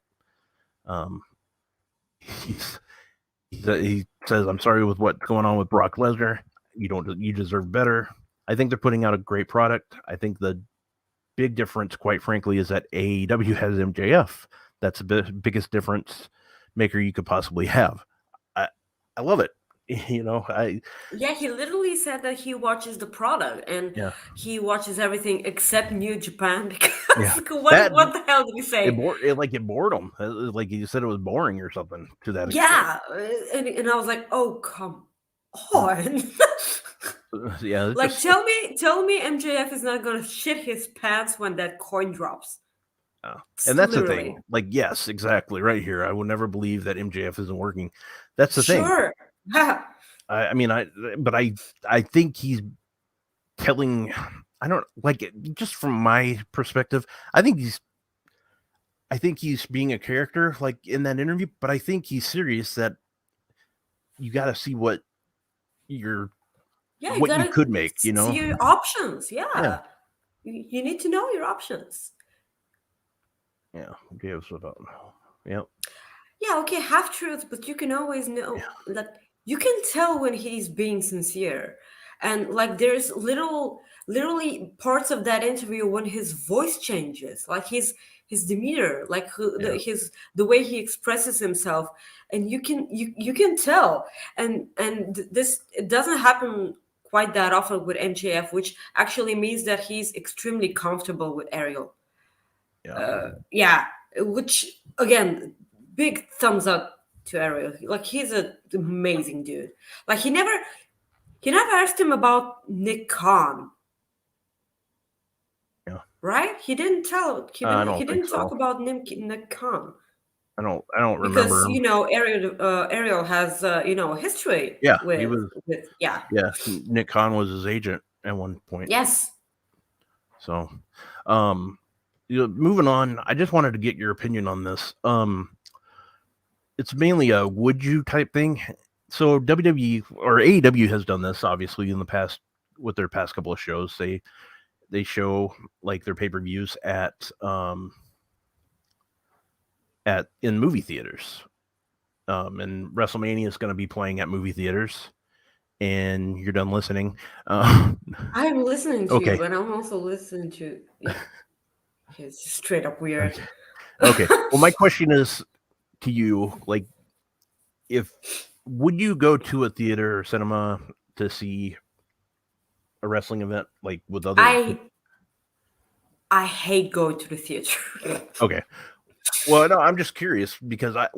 He says, "I'm sorry with what's going on with Brock Lesnar. You deserve better." I think they're putting out a great product. I think the big difference, quite frankly, is that AEW has MJF. That's the biggest difference maker you could possibly have. I love it. Yeah, he literally said that he watches the product and Yeah. he watches everything except New Japan because Yeah. what the hell did he say? It bored him. Like you said, it was boring or something to that extent. Yeah, and I was like, oh come on. Yeah. Like tell me MJF is not gonna shit his pants when that coin drops. And that's Literally. the thing. Like, yes, exactly. Right here. I would never believe that MJF isn't working. That's the thing. Sure. I think he's telling, I don't like it just from my perspective. I think he's being a character like in that interview, but I think he's serious that you got to see what you could make, see your options. Yeah. You need to know your options. Yeah. Gives about. Yep. Yeah, okay, half truth, but you can always know that you can tell when he's being sincere. And like there's literally parts of that interview when his voice changes, like his demeanor, like the way he expresses himself, and you can tell. And this it doesn't happen quite that often with MJF, which actually means that he's extremely comfortable with Ariel. Which again, big thumbs up to Ariel. Like he's an amazing dude. Like he never asked him about Nick Khan. Yeah. Right? He didn't tell. He didn't talk about Nick Khan. I don't remember because Ariel has a history. Yeah, with Nick Khan was his agent at one point. Yes. So, moving on, I just wanted to get your opinion on this. It's mainly a would you type thing. So WWE or AEW has done this obviously in the past with their past couple of shows. They show like their pay-per-views in movie theaters. And WrestleMania is going to be playing at movie theaters. And you're done listening. I'm listening to okay. you, but I'm also listening to. Yeah. It's straight up weird. Okay. Well, my question is to you, like, would you go to a theater or cinema to see a wrestling event like with other? I hate going to the theater. Okay. Well, no, I'm just curious because I'm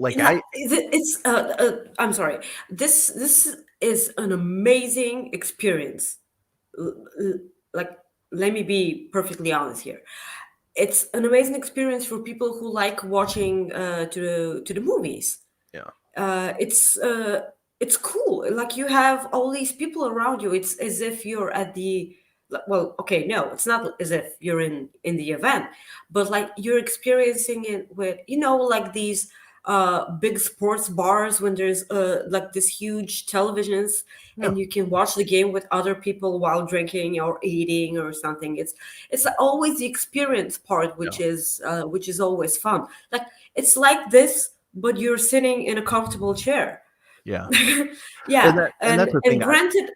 sorry. This is an amazing experience. Like, let me be perfectly honest here. It's an amazing experience for people who like watching to the movies. Yeah. It's cool. Like you have all these people around you. It's as if you're at the no, it's not as if you're in the event, but like you're experiencing it with like these big sports bars when there's like this huge televisions and you can watch the game with other people while drinking or eating or something. It's always the experience part which is always fun. Like it's like this, but you're sitting in a comfortable chair. Yeah. And granted,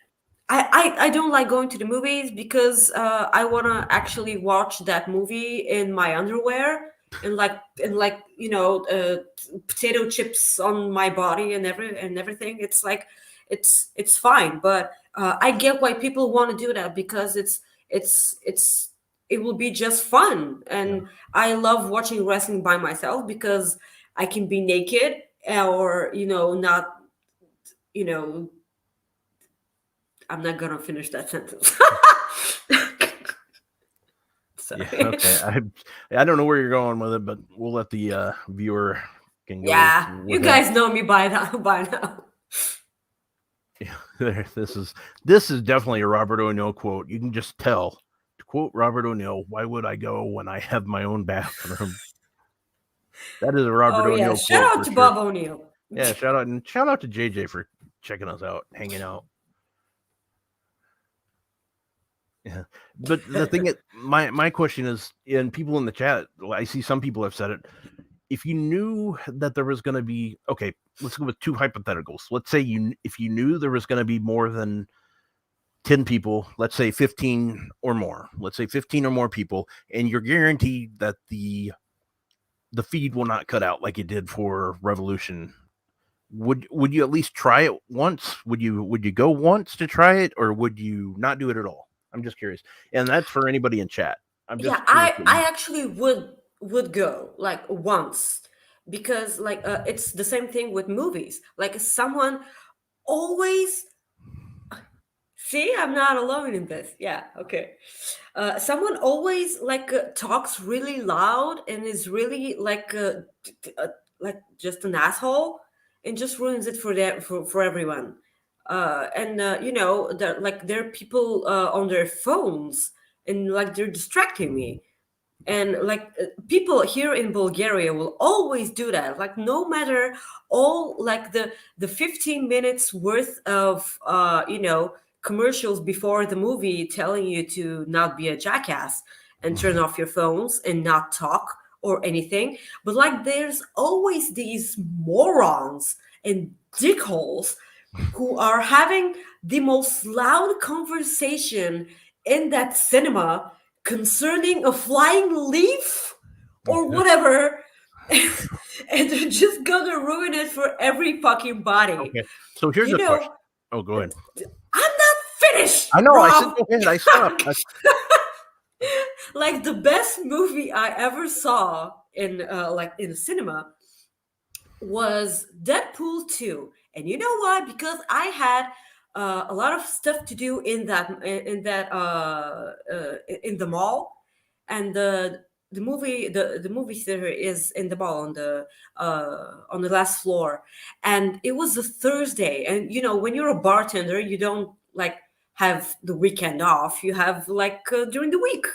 I don't like going to the movies because I want to actually watch that movie in my underwear and potato chips on my body and everything. It's like it's fine, but I get why people want to do that because it will be just fun, and I love watching wrestling by myself because I can be naked or not. I'm not gonna finish that sentence. Sorry. Yeah, okay. I don't know where you're going with it, but we'll let the viewer can go. Yeah, you guys know me by now. Yeah, this is definitely a Robert O'Neill quote. You can just tell. To quote Robert O'Neill, "Why would I go when I have my own bathroom?" That is a Robert O'Neill quote. Shout out to Bob O'Neill. Yeah, shout out to JJ for checking us out, hanging out. Yeah, but the thing is, my question is, and people in the chat, I see some people have said it. if you knew that there was going to be, okay, let's go with two hypotheticals. Let's say if you knew there was going to be more than 10 people, let's say 15 or more, let's say 15 or more people, and you're guaranteed that the feed will not cut out like it did for Revolution. Would you at least try it once? Would you go once to try it, or would you not do it at all? I'm just curious, and that's for anybody in chat. I'm just Yeah, curious I actually would go like once, because like it's the same thing with movies. Like someone always see, I'm not alone in this. Yeah, okay. Someone always like talks really loud and is really like just an asshole, and just ruins it for for everyone. And you know, like there are people on their phones, and like they're distracting me. And like people here in Bulgaria will always do that, like no matter all like the 15 minutes worth of you know, commercials before the movie telling you to not be a jackass and turn off your phones and not talk or anything. But like there's always these morons and dickholes who are having the most loud conversation in that cinema concerning a flying leaf or whatever. And they're just gonna ruin it for every fucking body. Okay, so here's You a question. know, Oh, go ahead. I'm not finished. I know. Rob. I said go ahead. I stopped. Like the best movie I ever saw in like in the cinema was Deadpool 2. And you know why? Because I had a lot of stuff to do in the mall, and the movie theater is in the mall on the last floor, and it was a Thursday. And you know, when you're a bartender, you don't like have the weekend off. You have like during the week.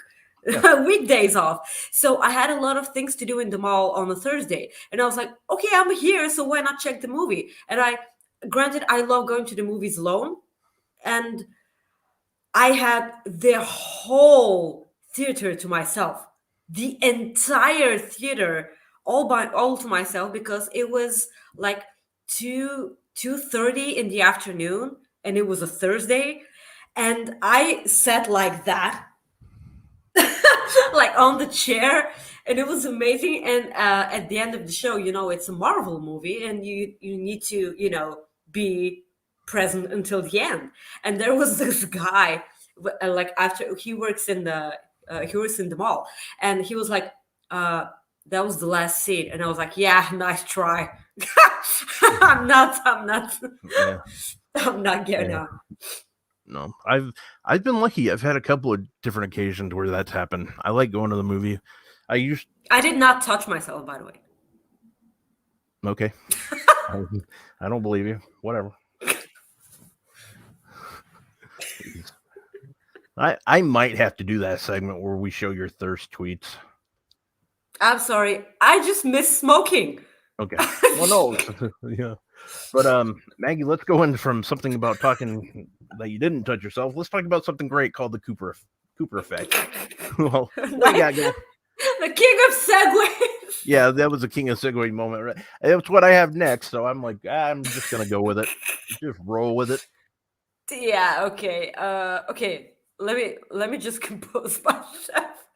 Yeah. Weekdays off. So I had a lot of things to do in the mall on a Thursday. And I was like, okay, I'm here, so why not check the movie? And granted, I love going to the movies alone. And I had the whole theater to myself, the entire theater, all to myself, because it was like 2:30 in the afternoon, and it was a Thursday. And I sat like that, like on the chair, and it was amazing. And at the end of the show, you know, it's a Marvel movie, and you need to, you know, be present until the end. And there was this guy, like after he works in the mall, and he was like, that was the last scene. And I was like, yeah, nice try. I'm not Yeah. I'm not getting Yeah. out. No, I've been lucky. I've had a couple of different occasions where that's happened. I like going to the movie. I did not touch myself, by the way. Okay. I don't believe you. Whatever. I might have to do that segment where we show your thirst tweets. I'm sorry. I just miss smoking. Okay. Well, no. Yeah. But Maggie, let's go in from something about talking that you didn't touch yourself. Let's talk about something great called the Cooper effect. Well, what do you got going? The king of segues. Yeah, that was a king of segue moment. Right? That's what I have next. So I'm like, I'm just gonna go with it. Just roll with it. Yeah. Okay. Okay. Let me just compose myself.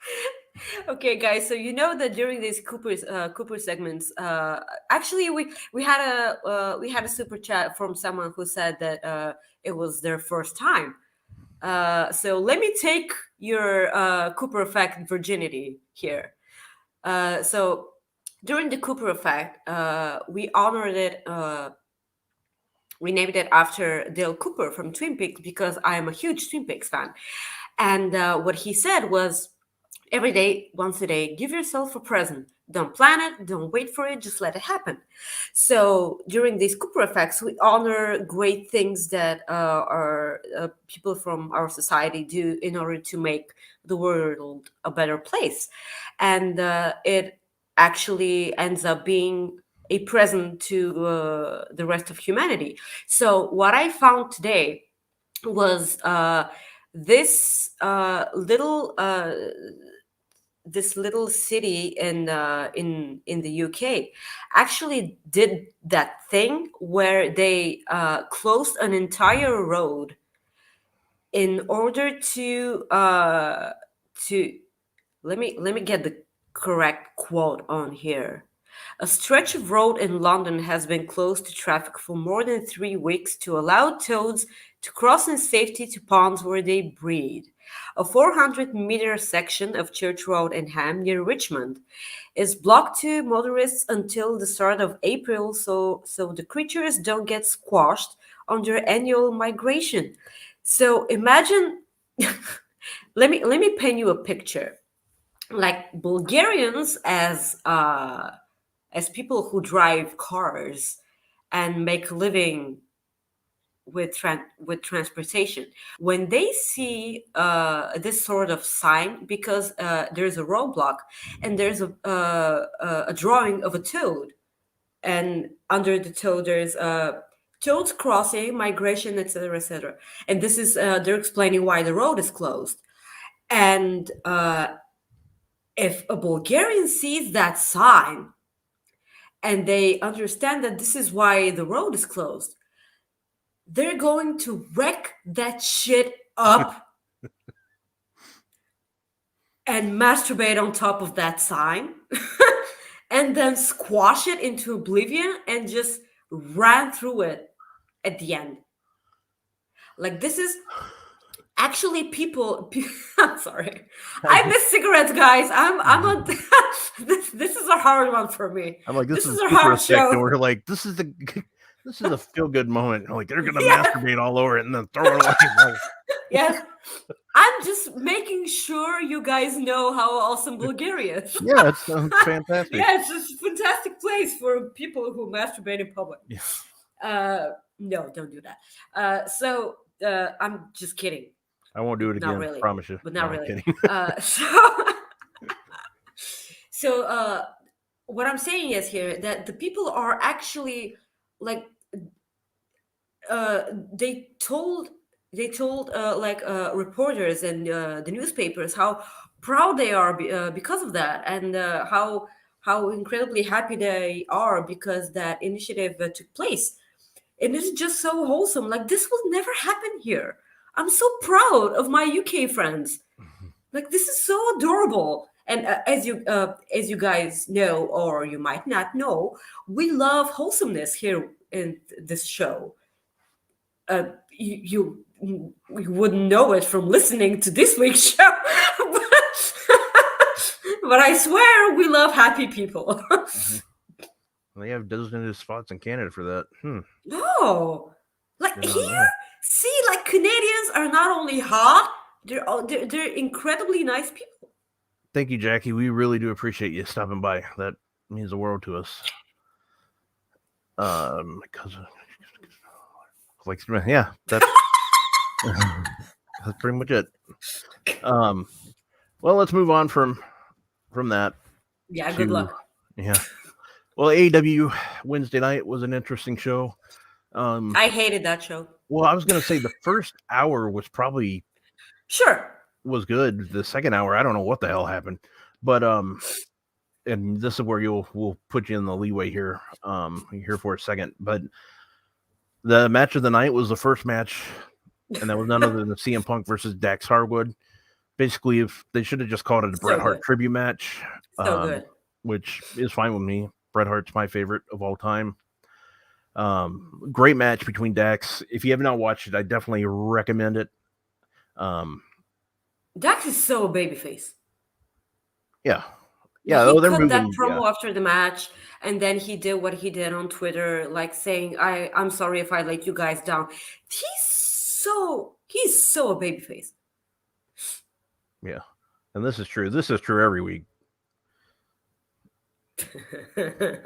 Okay, guys. So you know that during these Cooper segments, actually we had a super chat from someone who said that it was their first time. So let me take your Cooper effect virginity here. So during the Cooper effect, we honored it. We named it after Dale Cooper from Twin Peaks, because I am a huge Twin Peaks fan. And what he said was, every day, once a day, give yourself a present. Don't plan it, don't wait for it, just let it happen. So during these Cooper effects, we honor great things that our people from our society do in order to make the world a better place. And it actually ends up being a present to the rest of humanity. So what I found today was this little this little city in the UK actually did that thing where they closed an entire road in order to let me get the correct quote on here. A stretch of road in London has been closed to traffic for more than 3 weeks to allow toads to cross in safety to ponds where they breed. A 400-meter section of Church Road in Ham near Richmond is blocked to motorists until the start of April, so the creatures don't get squashed on their annual migration. So imagine, let me paint you a picture. Like Bulgarians as people who drive cars and make a living with transportation, when they see this sort of sign, because there's a roadblock and there's a drawing of a toad, and under the toad there's toads crossing, migration, etc., etc., and this is they're explaining why the road is closed. And if a Bulgarian sees that sign and they understand that this is why the road is closed, they're going to wreck that shit up and masturbate on top of that sign and then squash it into oblivion and just ran through it at the end. Like, this is actually people. I'm sorry. I miss cigarettes, guys. I'm a. This is a hard one for me. I'm like, this is a super hard sick, show. and we're like, this is a feel good moment. Like, they're gonna masturbate all over it and then throw it away. Like, Yes. I'm just making sure you guys know how awesome Bulgaria is. yeah, it's fantastic. Yeah, it's just a fantastic place for people who masturbate in public. Yeah. No, don't do that. So I'm just kidding. I won't do it Not again. really, Promise you. but not No, I'm really. kidding. So what I'm saying is here that the people are actually like they told reporters and the newspapers how proud they are because of that, and how incredibly happy they are because that initiative took place. And it's just so wholesome. Like, this will never happen here. I'm so proud of my UK friends. Like, this is so adorable. And as you guys know, or you might not know, we love wholesomeness here in this show. You wouldn't know it from listening to this week's show, but I swear we love happy people. They have designated spots in Canada for that. No, like Did not here, know. see, like Canadians are not only hot, they're incredibly nice people. Thank you, Jackie. We really do appreciate you stopping by. That means the world to us. My cousin, like, yeah, that's that's pretty much it. Well, let's move on from that. Yeah, good luck. Yeah. Well, AEW Wednesday night was an interesting show. I hated that show. Well, I was going to say the first hour was probably was good. The second hour, I don't know what the hell happened, but and this is where we'll put you in the leeway here. Here for a second, but the match of the night was the first match, and that was none other than CM Punk versus Dax Harwood. Basically, if they should have just called it a Bret Hart tribute match, So good. Which is fine with me. Bret Hart's my favorite of all time. Great match between Dax. If you have not watched it, I definitely recommend it. Dax is so a babyface. Yeah. He cut that promo after the match, and then he did what he did on Twitter, like saying, I'm sorry if I let you guys down. He's so a babyface. Yeah. And this is true. This is true every week. There's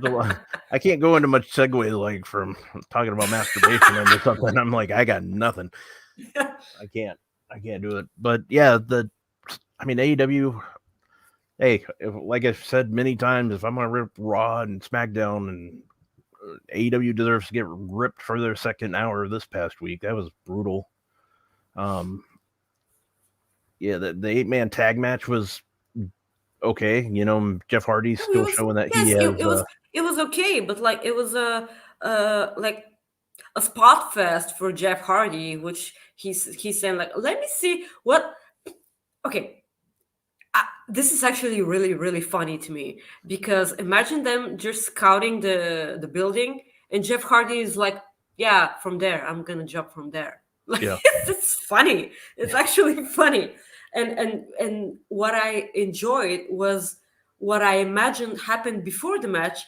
a lot. I can't go into much segue like from talking about masturbation into something. I'm like, I got nothing. I can't do it. But yeah, AEW. Hey, like I've said many times, if I'm gonna rip Raw and SmackDown, and AEW deserves to get ripped for their second hour this past week. That was brutal. Yeah, the 8-man tag match was okay. You know, Jeff Hardy's No, it still was showing that he yes, has. it was okay, but like it was like a spot fest for Jeff Hardy, which he's saying like, let me see what. Okay, this is actually really really funny to me because imagine them just scouting the building, and Jeff Hardy is like, yeah, from there I'm gonna jump from there. Like Yeah. it's funny. It's actually funny, and what I enjoyed was what I imagined happened before the match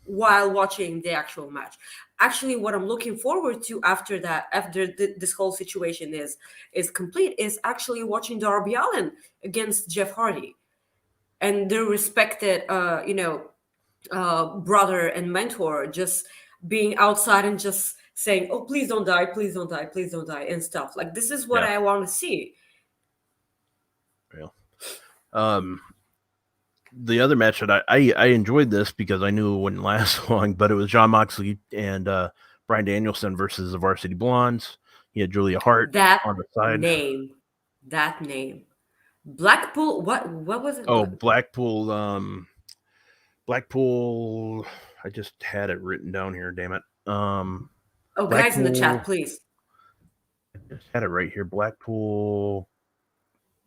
while watching the actual match. Actually, what I'm looking forward to after that, after this whole situation is complete, is actually watching Darby Allin against Jeff Hardy and their respected, brother and mentor just being outside and just saying, "Oh, please don't die, please don't die, please don't die," and stuff like this is what Yeah. I want to see. Yeah. The other match that I enjoyed this because I knew it wouldn't last long, but it was Jon Moxley and Bryan Danielson versus the Varsity Blondes. He had Julia Hart That on the side. name, that name, Blackpool. What was it? Oh, Blackpool. I just had it written down here. Damn it. Oh, guys in the chat, Blackpool. please. I just had it right here. Blackpool.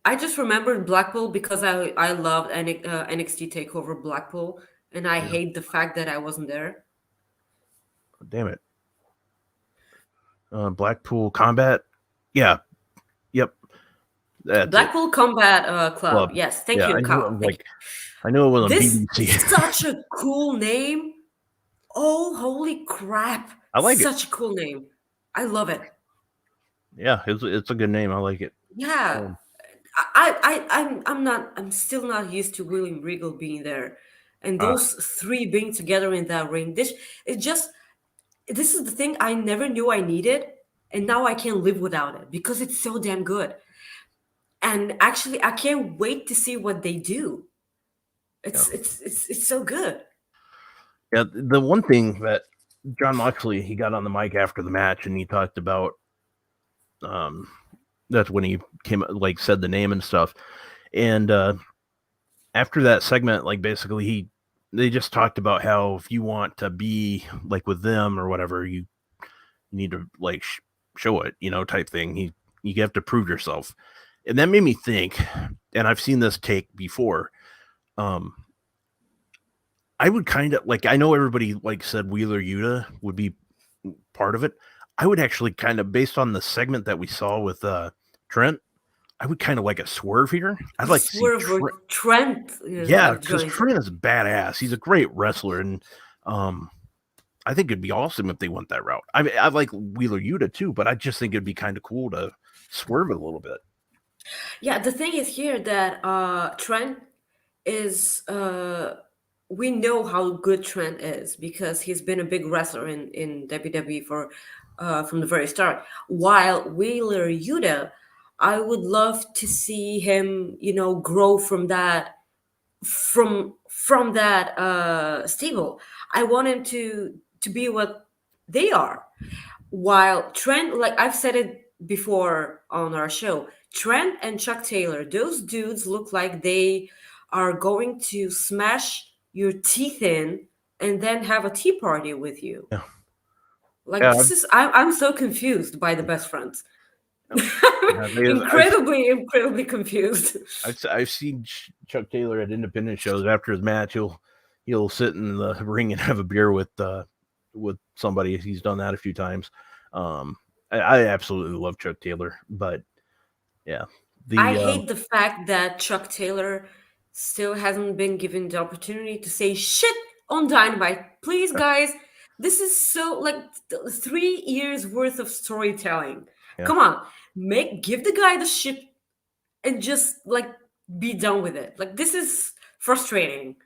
I just remembered Blackpool because I loved NXT Takeover Blackpool, and I hate the fact that I wasn't there. Damn it. Blackpool Combat. Yeah. Yep. That's Blackpool Combat Club. Club. Yes, thank Yeah, you, I knew Kyle. it was I knew it was on This BBC. is such a cool name. Oh, holy crap! I like it. Such a cool name. I love it. Yeah, it's a good name. I like it. Yeah. I'm still not used to William Regal being there. And those three being together in that ring. This is the thing I never knew I needed, and now I can't live without it because it's so damn good. And actually I can't wait to see what they do. It's so good. Yeah, the one thing that Jon Moxley, he got on the mic after the match and he talked about that's when he said the name and stuff. And after that segment, basically they just talked about how if you want to be with them or whatever, you need to show it, type thing. You have to prove yourself. And that made me think, and I've seen this take before. I would kind of I know everybody said Wheeler Yuta would be part of it. I would actually kind of, based on the segment that we saw with Trent, I would kind of like a swerve here. I'd like to see Trent. Yeah, because Trent is badass. He's a great wrestler, and I think it'd be awesome if they went that route. I like Wheeler Yuta too, but I just think it'd be kind of cool to swerve it a little bit. Yeah, the thing is here that Trent is we know how good Trent is because he's been a big wrestler in WWE for from the very start. While Wheeler Yuta, I would love to see him, grow from that stable. I want him to be what they are. While Trent, like I've said it before on our show, Trent and Chuck Taylor, those dudes look like they are going to smash your teeth in and then have a tea party with you. Yeah. I'm so confused by the best friends. Incredibly confused. I've seen Chuck Taylor at independent shows. After his match, he'll sit in the ring and have a beer with somebody. He's done that a few times. I absolutely love Chuck Taylor, but yeah, I hate the fact that Chuck Taylor still hasn't been given the opportunity to say shit on Dynamite. Please, guys, this is so 3 years worth of storytelling. Yeah. Come on, give the guy the shit and just be done with it. This is frustrating.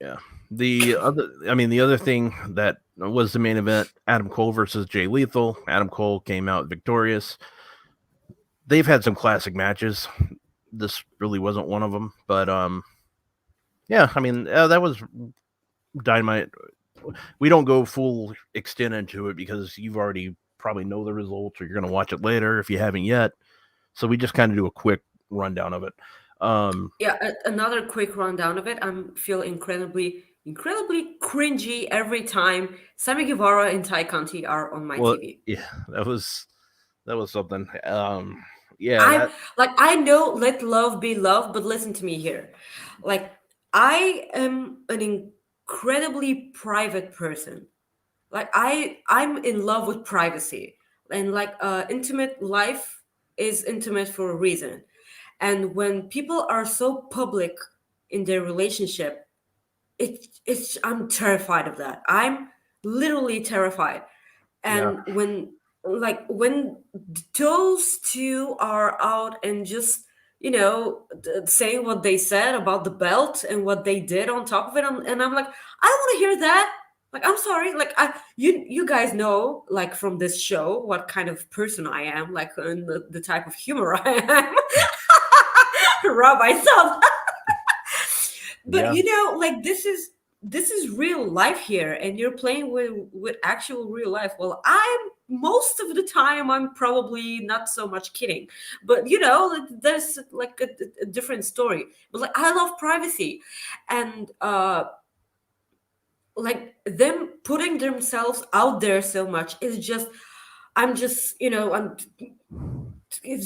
Yeah. The other thing that was the main event, Adam Cole versus Jay Lethal. Adam Cole came out victorious. They've had some classic matches. This really wasn't one of them, but yeah, that was Dynamite. We don't go full extent into it because you've already probably know the results or you're going to watch it later if you haven't yet. So we just kind of do a quick rundown of it. Another quick rundown of it. I feel incredibly cringy every time Sammy Guevara and Ty Conti are on my Well, TV. yeah, that was something. Yeah, I I know let love be love, but listen to me here. Like I am an incredibly private person. Like I'm in love with privacy. And like intimate life is intimate for a reason. And when people are so public in their relationship, it's I'm terrified of that. I'm literally terrified. yeah, And when those two are out and just saying what they said about the belt and what they did on top of it, and I'm like, I don't want to hear that. Like, I'm sorry, like you guys know, like, from this show what kind of person I am, like, and the type of humor I am. Rob myself. But yeah, like, this is real life here, and you're playing with actual real life. Well, I'm most of the time I'm probably not so much kidding, but there's like a different story. But like, I love privacy, and like, them putting themselves out there so much is just, I'm just, it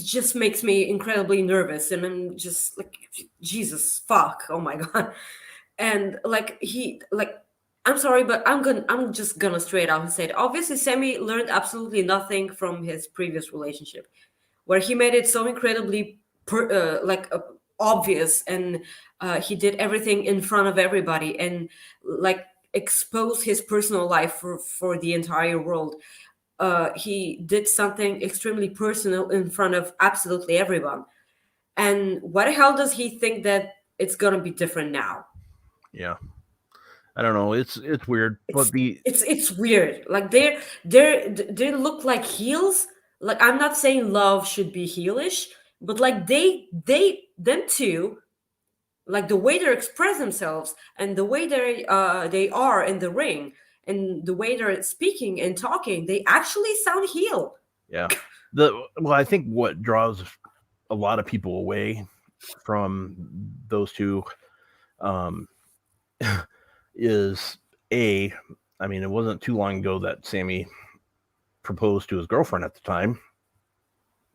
just makes me incredibly nervous, and I'm just like, Jesus fuck, oh my god. And like, I'm sorry, but I'm just gonna straight out and say it. Obviously, Sammy learned absolutely nothing from his previous relationship, where he made it so incredibly obvious, and he did everything in front of everybody, and like, exposed his personal life for the entire world. He did something extremely personal in front of absolutely everyone. And why the hell does he think that it's gonna be different now? yeah. I don't know. It's weird, but It's weird. Like, they look like heels. Like, I'm not saying love should be heelish, but like, them two, like, the way they express themselves, and the way they are in the ring, and the way they're speaking and talking, they actually sound heel. yeah. I think what draws a lot of people away from those two um, is I mean, it wasn't too long ago that Sammy proposed to his girlfriend at the time,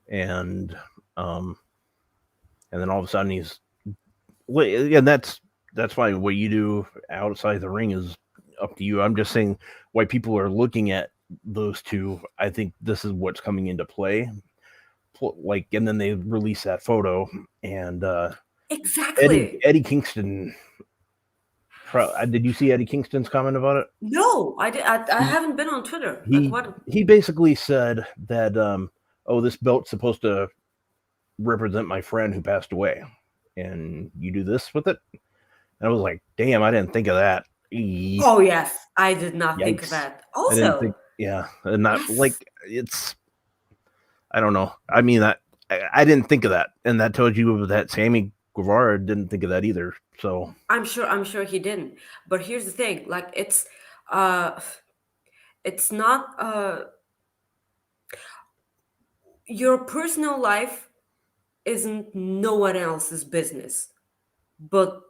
and then all of a sudden and that's why what you do outside the ring is up to you. I'm just saying why people are looking at those two. I think this is what's coming into play. Like, and then they release that photo, and Exactly. Eddie Kingston. Did you see Eddie Kingston's comment about it? No, I haven't been on Twitter. Like, what? He basically said that oh, this belt's supposed to represent my friend who passed away, and you do this with it. And I was like, damn, I didn't think of that. Oh yes, I did not think of Yikes. that. I didn't Also, think, yeah, and not yes. like it's. I don't know. I mean, I didn't think of that, and that tells you that Sammy Guevara didn't think of that either. So I'm sure he didn't. But here's the thing: like, it's not your personal life isn't no one else's business, but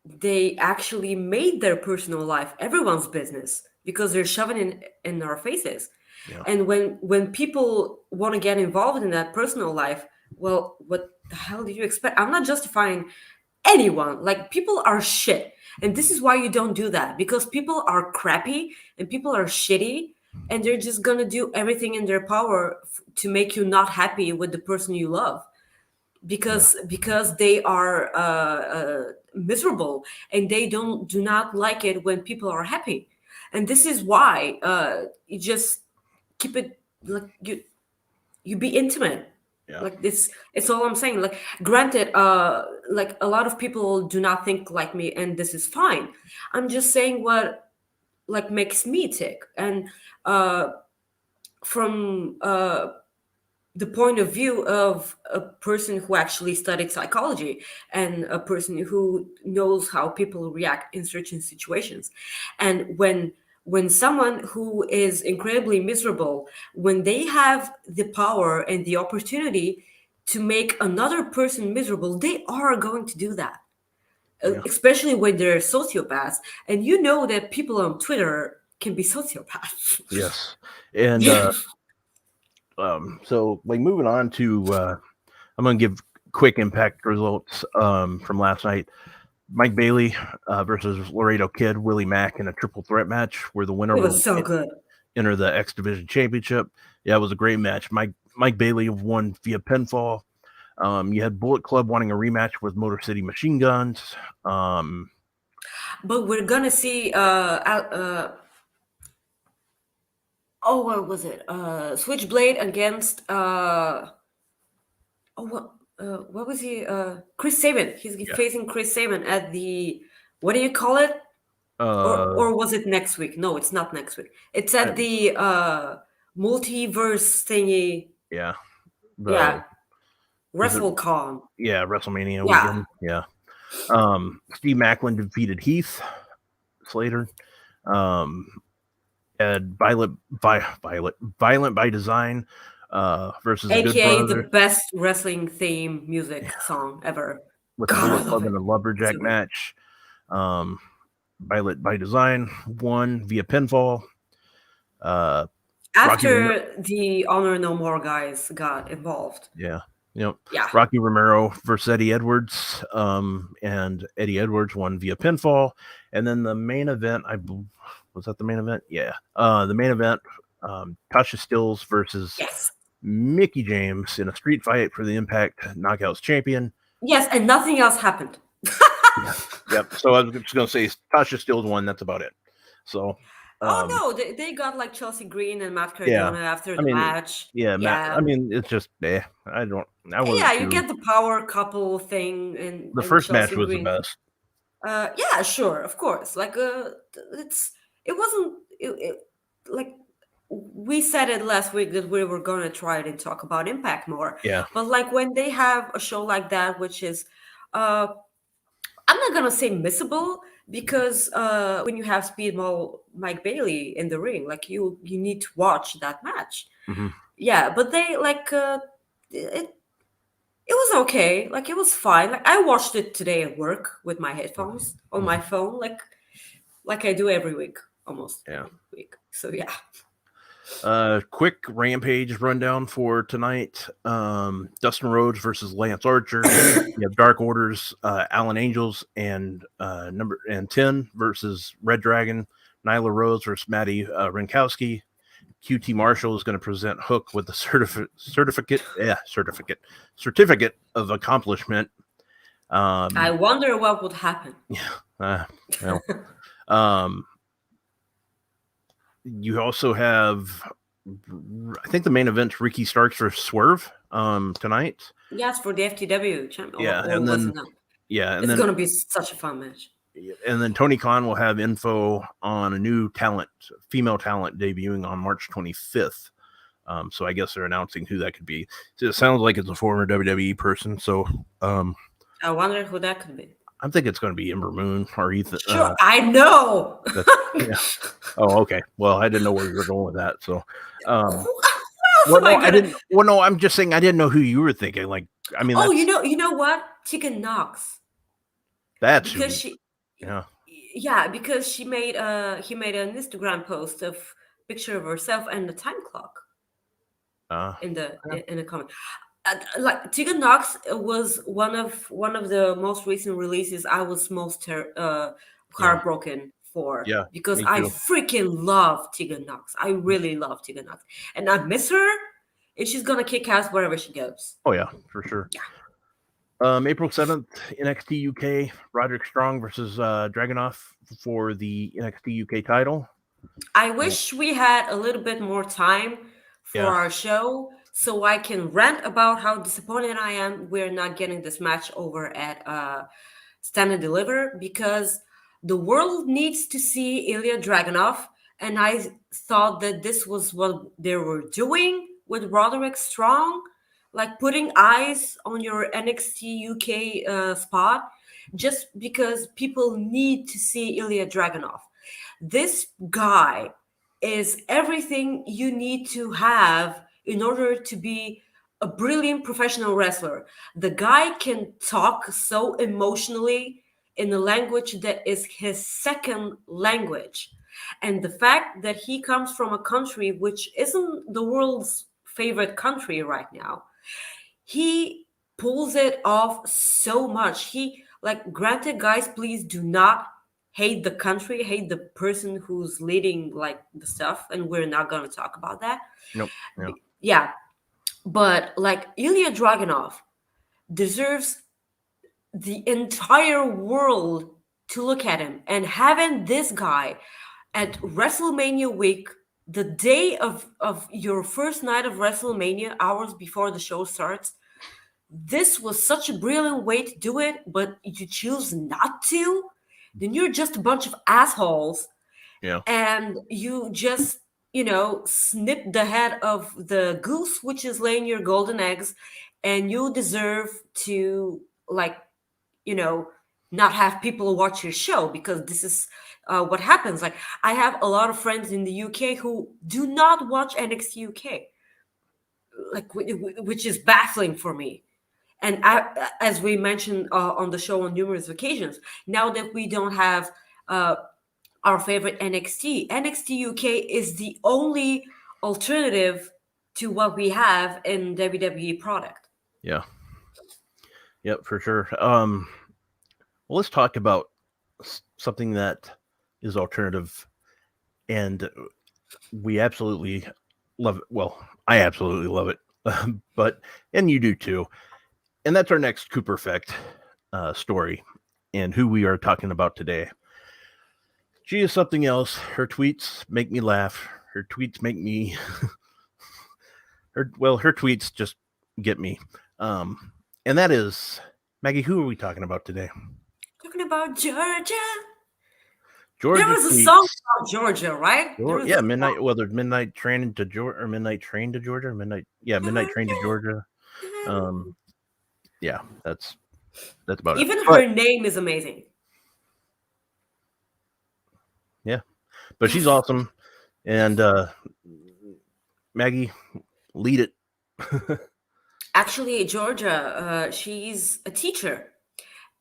they actually made their personal life everyone's business because they're shoving in our faces. yeah, And when people want to get involved in that personal life, well, what the hell do you expect? I'm not justifying anyone. Like, people are shit, and this is why you don't do that, because people are crappy and people are shitty, and they're just gonna do everything in their power to make you not happy with the person you love, because they are miserable, and they do not like it when people are happy. And this is why you just keep it, like, you be intimate. yeah, Like, this, it's all I'm saying. Like, granted, like, a lot of people do not think like me, and this is fine. I'm just saying what, like, makes me tick. And from the point of view of a person who actually studied psychology, and a person who knows how people react in certain situations. And when someone who is incredibly miserable, when they have the power and the opportunity to make another person miserable, they are going to do that. Yeah. Especially when they're sociopaths. And you know that people on Twitter can be sociopaths. Yes. And Yeah. so like moving on to I'm gonna give quick Impact results from last night. Mike Bailey versus Laredo Kid, Willie Mack in a triple threat match where the winner It will was so good. enter the X Division Championship. Yeah, it was a great match. Mike Bailey won via pinfall. You had Bullet Club wanting a rematch with Motor City Machine Guns. But we're gonna see what was it? Switchblade against what was he? Chris Sabin. He's facing Chris Sabin at the, what do you call it? Or was it next week? No, it's not next week. It's at the multiverse thingy. Yeah. WrestleCon. Yeah, WrestleMania weekend. Yeah. Steve Macklin defeated Heath Slater. And Violent by Design versus AKA Good Brother, the best wrestling theme music song ever. with the Bullet Club in a lumberjack match. Violet by Design won via pinfall. After the Honor No More guys got involved. Yeah. Rocky Romero versus Eddie Edwards. And Eddie Edwards won via pinfall. And then the main event, was that the main event? Yeah. The main event, Tasha Stills versus Mickey James in a street fight for the Impact Knockouts champion. Yes, and nothing else happened. Yep. So I was just going to say Tasha Stills won. That's about it. So. No, they got like Chelsea Green and Matt Cardona after the match. I mean, it's just you get the power couple thing, and the first Chelsea match was Green. the best. Yeah, sure, of course. Like it wasn't like we said it last week that we were going to try it and talk about Impact more. Yeah. But like when they have a show like that, which is I'm not gonna say missable, because when you have Speedball Mike Bailey in the ring, like you need to watch that match. Mm-hmm. Yeah, but they it was okay. Like it was fine. Like I watched it today at work with my headphones on my phone, like I do every week almost. Every week. So yeah. Quick Rampage rundown for tonight. Dustin Rhodes versus Lance Archer. You have Dark Order's Alan Angels and 10 versus Red Dragon. Nyla Rose versus Maddie Rinkowski. QT Marshall is going to present Hook with the certificate of accomplishment. I wonder what would happen. You also have, I think the main event's Ricky Starks versus Swerve tonight. Yes, for the FTW champion. And then it's going to be such a fun match. And then Tony Khan will have info on a new female talent debuting on March 25th. So I guess they're announcing who that could be. So it sounds like it's a former WWE person. So I wonder who that could be. I think it's going to be Ember Moon or Ethan. Sure, I know. Oh, okay. Well, I didn't know where you were going with that. So, I didn't. Well, no, I'm just saying I didn't know who you were thinking. Like, I mean, you know what? Tegan Knox. That's because who, because he made an Instagram post of picture of herself and the time clock. In the comment. Like Tegan Knox was one of the most recent releases I was most heartbroken for. Yeah, because I freaking love Tegan Knox. I really love Tegan Knox, and I miss her. And she's gonna kick ass wherever she goes. Oh yeah, for sure. Yeah. April 7th, NXT UK, Roderick Strong versus Dragunov for the NXT UK title. I wish we had a little bit more time for our show, so I can rant about how disappointed I am we're not getting this match over at Stand and Deliver, because the world needs to see Ilya Dragunov, and I thought that this was what they were doing with Roderick Strong, like putting eyes on your NXT UK spot, just because people need to see Ilya Dragunov. This guy is everything you need to have in order to be a brilliant professional wrestler. The guy can talk so emotionally in a language that is his second language. And the fact that he comes from a country which isn't the world's favorite country right now, he pulls it off so much. He, like, granted, guys, please do not hate the country, hate the person who's leading like the stuff, and we're not going to talk about that. Nope. Yeah. Yeah, but like Ilya Dragunov deserves the entire world to look at him, and having this guy at WrestleMania week, the day of your first night of WrestleMania, hours before the show starts, this was such a brilliant way to do it, but you choose not to, then you're just a bunch of assholes. Yeah. And you just, snip the head of the goose which is laying your golden eggs, and you deserve to, like, not have people watch your show, because this is what happens. Like, I have a lot of friends in the UK who do not watch NXT UK, like, which is baffling for me. And as we mentioned on the show on numerous occasions, now that we don't have our favorite NXT UK is the only alternative to what we have in WWE product. Yeah. Yep, for sure. Well, let's talk about something that is alternative, and we absolutely love it. Well, I absolutely love it, and you do too. And that's our next Cooper Effect story, and who we are talking about today. She is something else. Her tweets make me laugh. Her tweets make me. her tweets just get me. And that is Maggie. Who are we talking about today? Talking about Georgia. Georgia. There was a song about Georgia, right? Yeah, Midnight. Well, there's Midnight Train to Georgia, or Midnight Train to Georgia. Midnight Train to Georgia. Yeah, that's about Even it. Even her name is amazing. Yeah, but she's awesome, and Maggie, lead it. Actually, Georgia, she's a teacher.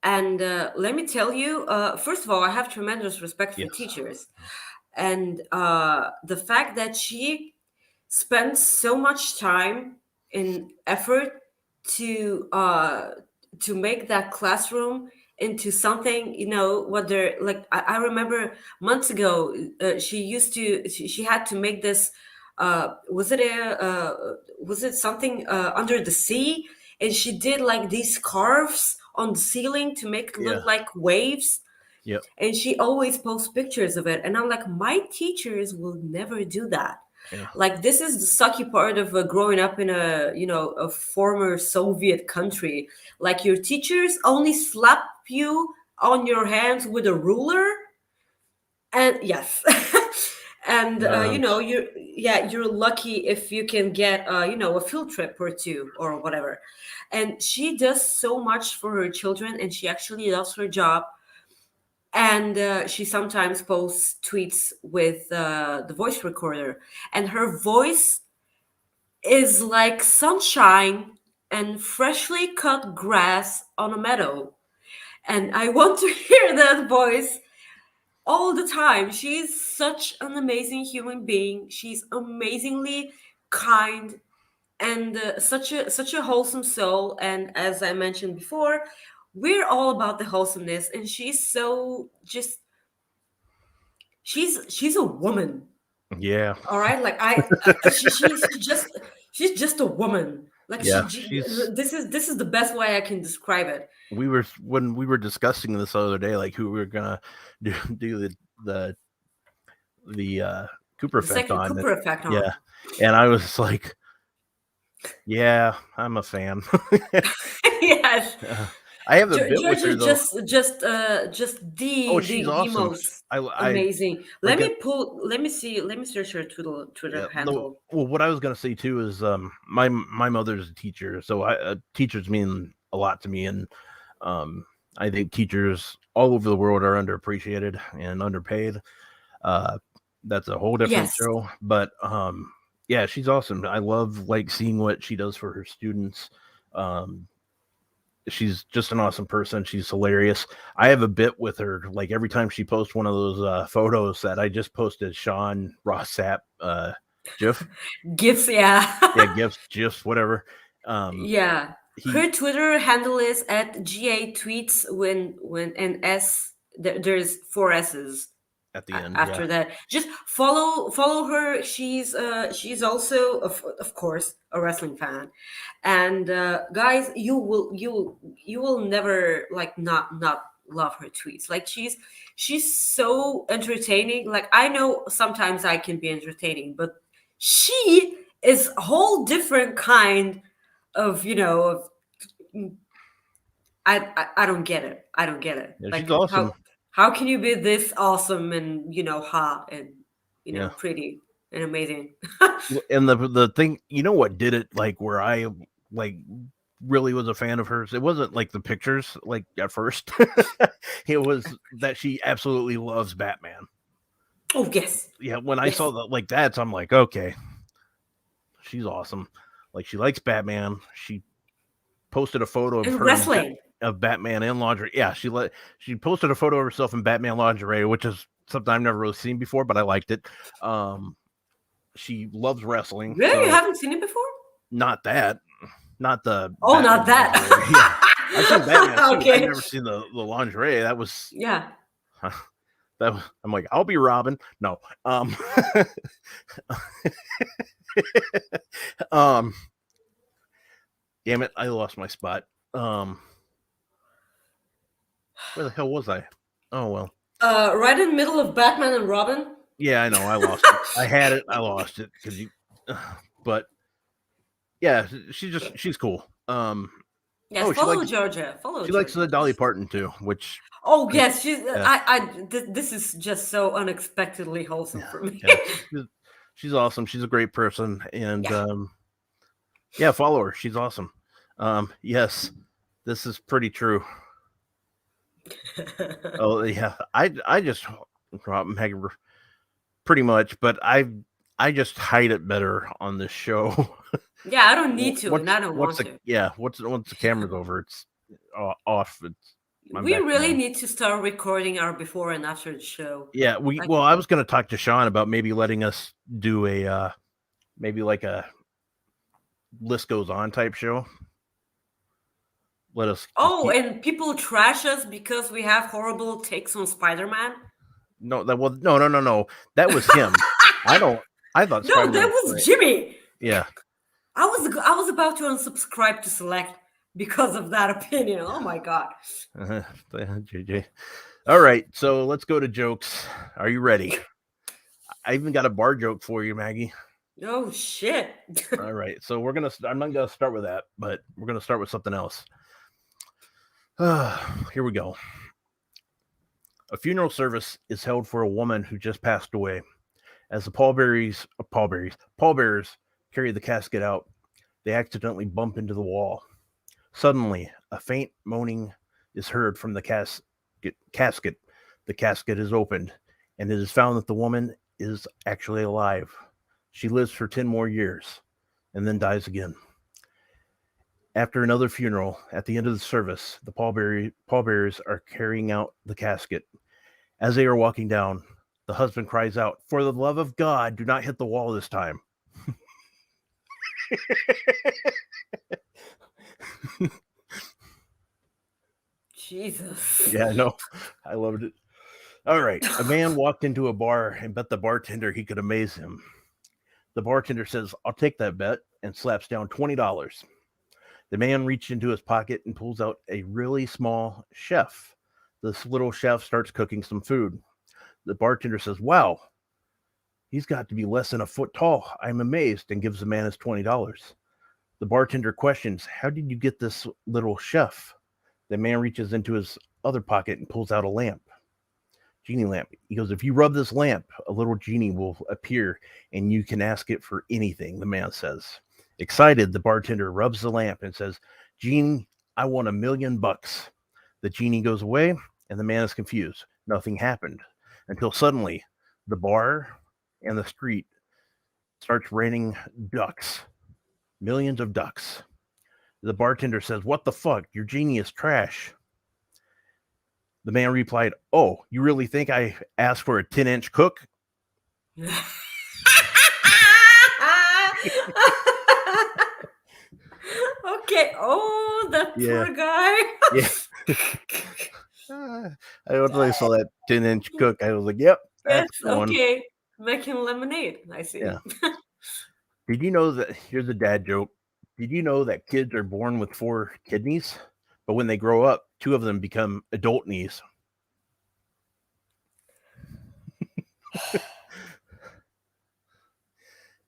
And let me tell you, first of all, I have tremendous respect for teachers. And the fact that she spends so much time and effort to make that classroom into something, what they're like. I remember months ago, she had to make this, was it something under the sea? And she did like these carves on the ceiling to make it look like waves. Yep. And she always posts pictures of it. And I'm like, my teachers will never do that. Yeah. Like, this is the sucky part of growing up in a former Soviet country. Like, your teachers only slap you on your hands with a ruler. And yes. And you're lucky if you can get a field trip or two or whatever. And she does so much for her children, and she actually loves her job. And she sometimes posts tweets with the voice recorder, and her voice is like sunshine and freshly cut grass on a meadow. And I want to hear that voice all the time. She's such an amazing human being. She's amazingly kind and such a wholesome soul. And as I mentioned before, we're all about the wholesomeness. And she's so just, she's a woman. Yeah. All right. Like she's just a woman. Like, this is the best way I can describe it. When we were discussing this the other day, like who we were gonna do the Cooper Effect on. Cooper Effect on. Yeah, and I was like, yeah, I'm a fan. Yes. I have a bit with her, though. Just the awesome. most amazing. Let me search her Twitter handle. Well, what I was gonna say too is my mother's a teacher, so teachers mean a lot to me, and I think teachers all over the world are underappreciated and underpaid. That's a whole different show, but Yeah, she's awesome. I love like seeing what she does for her students. Um, she's just an awesome person. She's hilarious. I have a bit with her. Like every time she posts one of those photos that I just posted, Sean Rossap GIF. Gifts, yeah. Yeah, GIFs, whatever. Yeah. He Her Twitter handle is at GA tweets when and there's four S's at the end, yeah. after that. Just follow her. She's also of course a wrestling fan. And guys, you will never like not love her tweets. Like she's so entertaining. Like I know sometimes I can be entertaining, but she is a whole different kind of I don't get it. I don't get it. Yeah, she's Like awesome. how can you be this awesome and hot and Yeah. pretty and amazing? And the thing, you know what did it, like where I like really was a fan of hers, it wasn't like the pictures like at first. It was that she absolutely loves Batman. Oh yes. Yeah, when I Yes. saw that like that, so I'm like, okay, she's awesome. Like she likes Batman. She posted a photo of And her wrestling. of Batman in lingerie. Yeah, she posted a photo of herself in Batman lingerie, which is something I've never really seen before, but I liked it. She loves wrestling. Really? So You haven't seen it before? not that, not the Oh, Batman not that. lingerie. Yeah, I've seen Batman suit. Okay. I've never seen the lingerie. That was Yeah. that was, I'm like, I'll be Robin. No. Um damn it, I lost my spot. Where the hell was I? Oh well. Right in the middle of Batman and Robin. Yeah, I know. I lost it. I had it. I lost it because you. But yeah, she's cool. Yes, Oh, she follow likes Georgia. Follow she likes Georgia. the Dolly Parton too, which Oh yes, she's. Yeah. This is just so unexpectedly wholesome for me. yeah, she's awesome. She's a great person, and yeah, follow her. She's awesome. Yes, this is pretty true. Oh yeah, I just Maggie pretty much, but I just hide it better on this show. Yeah, I don't need to, and I don't want once the to. yeah once the camera's over, it's off. I'm We back to really normal. need to start recording our before and after the show. Yeah, Like- well, I was going to talk to Sean about maybe letting us do a maybe like a list goes on type show. Let us. Oh, and people trash us because we have horrible takes on Spider-Man. No, that was no. That was him. I thought No, Spider-Man that was great. Jimmy. Yeah. I was about to unsubscribe to Select because of that opinion. Oh my god. JJ. All right, so let's go to jokes. Are you ready? I even got a bar joke for you, Maggie. Oh shit. All right, so I'm not gonna start with that, but we're gonna start with something else. Here we go. A funeral service is held for a woman who just passed away. As the pallbearers carry the casket out, they accidentally bump into the wall. Suddenly, a faint moaning is heard from the casket. The casket is opened, and it is found that the woman is actually alive. She lives for 10 more years and then dies again. After another funeral, at the end of the service, the pallbearers are carrying out the casket. As they are walking down, the husband cries out, "For the love of God, do not hit the wall this time." Jesus. Yeah, I know. I loved it. All right. A man walked into a bar and bet the bartender he could amaze him. The bartender says, "I'll take that bet," and slaps down $20. The man reached into his pocket and pulls out a really small chef. This little chef starts cooking some food. The bartender says, "Wow, he's got to be less than a foot tall. I'm amazed," and gives the man his $20. The bartender questions, "How did you get this little chef?" The man reaches into his other pocket and pulls out a lamp. Genie lamp. He goes, "If you rub this lamp, a little genie will appear and you can ask it for anything," the man says. Excited, the bartender rubs the lamp and says, "Genie, I want $1 million." The genie goes away and the man is confused. Nothing happened until suddenly the bar and the street starts raining ducks, millions of ducks. The bartender says, "What the fuck? Your genie is trash." The man replied, "Oh, you really think I asked for a 10-inch cook?" Okay. Oh, that Yeah. poor guy. Yeah. When I saw that 10-inch cook, I was like, "Yep, Yes. that's the one." Okay. Making lemonade. I see. Yeah. Did you know that? Here's a dad joke. Did you know that kids are born with 4 kidneys, but when they grow up, 2 of them become adult knees?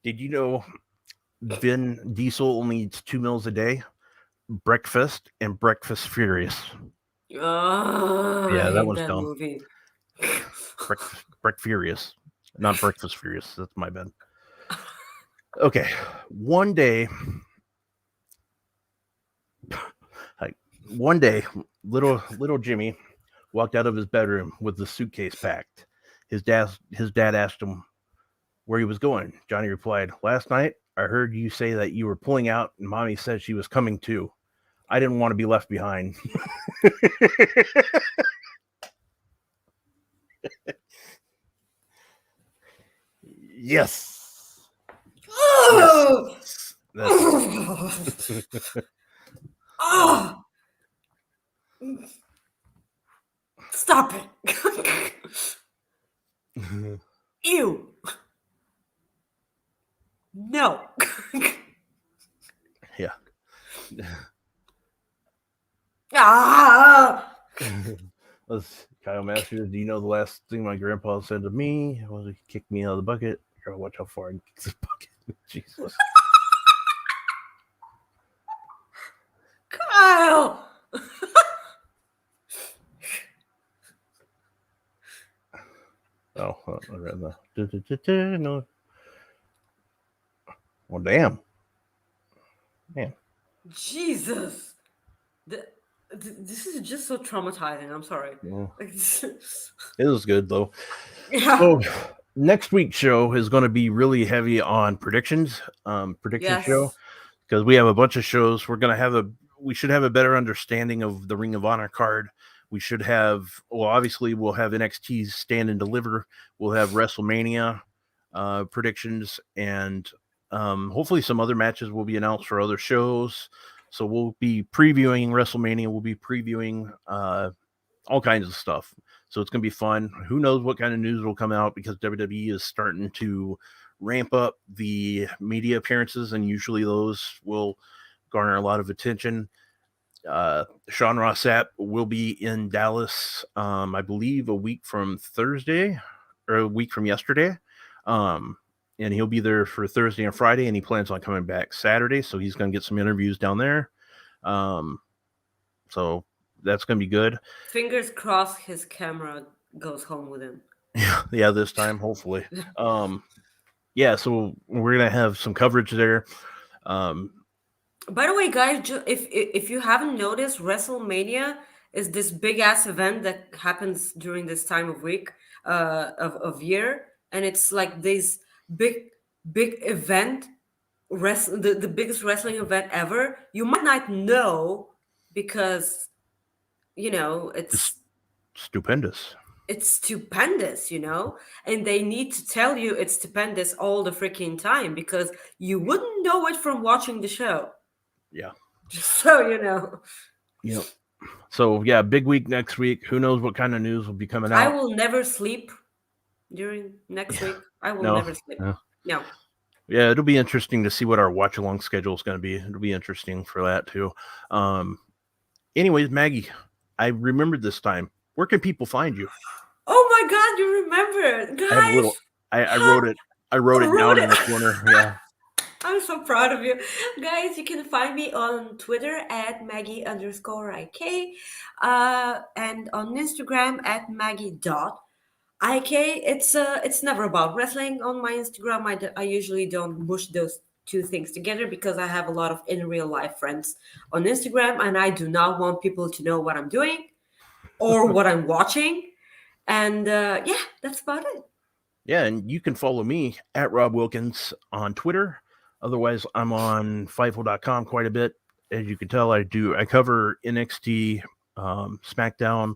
Did you know Vin Diesel only eats 2 meals a day? Breakfast and Breakfast Furious. Oh, Yeah, I that hate one's that dumb. movie. Break Furious, not Breakfast Furious. That's my bad. Okay, one day, little Jimmy walked out of his bedroom with the suitcase packed. His dad asked him where he was going. Johnny replied, "Last night I heard you say that you were pulling out, and Mommy said she was coming too. I didn't want to be left behind." Yes. Oh, That's oh, stop it. Ew. No. yeah. Ah. Kyle Masters, do you know the last thing my grandpa said to me was he kicked me out of the bucket? Gotta watch how far I can kick this bucket. Jesus. Kyle. Oh, I read that. No. Well, damn. Man. Jesus. This is just so traumatizing. I'm sorry. Well, it was good though. Yeah. So next week's show is going to be really heavy on predictions. Prediction show, because we have a bunch of shows. We should have a better understanding of the Ring of Honor card. We should have, well, obviously we'll have NXT's Stand and Deliver. We'll have WrestleMania predictions, and hopefully some other matches will be announced for other shows. So we'll be previewing WrestleMania. We'll be previewing all kinds of stuff. So it's going to be fun. Who knows what kind of news will come out, because WWE is starting to ramp up the media appearances, and usually those will garner a lot of attention. Sean Ross Sapp will be in Dallas, I believe, a week from Thursday, or a week from yesterday. And he'll be there for Thursday and Friday, and he plans on coming back Saturday. So he's going to get some interviews down there. So that's going to be good. Fingers crossed his camera goes home with him. Yeah, this time, hopefully. Yeah, so we're going to have some coverage there. By the way, guys, if you haven't noticed, WrestleMania is this big ass event that happens during this time of week, of year, and it's like this big event, the biggest wrestling event ever. You might not know because It's stupendous. it's stupendous, and they need to tell you it's stupendous all the freaking time, because you wouldn't know it from watching the show. Yeah. Just so you know. So yeah, big week next week. Who knows what kind of news will be coming out? I will never sleep during next week. I will never sleep. No. Yeah, it'll be interesting to see what our watch along schedule is going to be. It'll be interesting for that too. Anyways, Maggie, I remembered this time. Where can people find you? Oh my God, you remembered, guys! I have a little. I wrote it. I wrote it down in the corner. Yeah. I'm so proud of you. Guys, you can find me on Twitter at Maggie_IK, and on Instagram at Maggie.IK. It's never about wrestling on my Instagram. I usually don't mush those two things together, because I have a lot of in real life friends on Instagram, and I do not want people to know what I'm doing or what I'm watching. And yeah, that's about it. Yeah, and you can follow me at Rob Wilkins on Twitter. Otherwise, I'm on Fightful.com quite a bit. As you can tell, I cover NXT, SmackDown,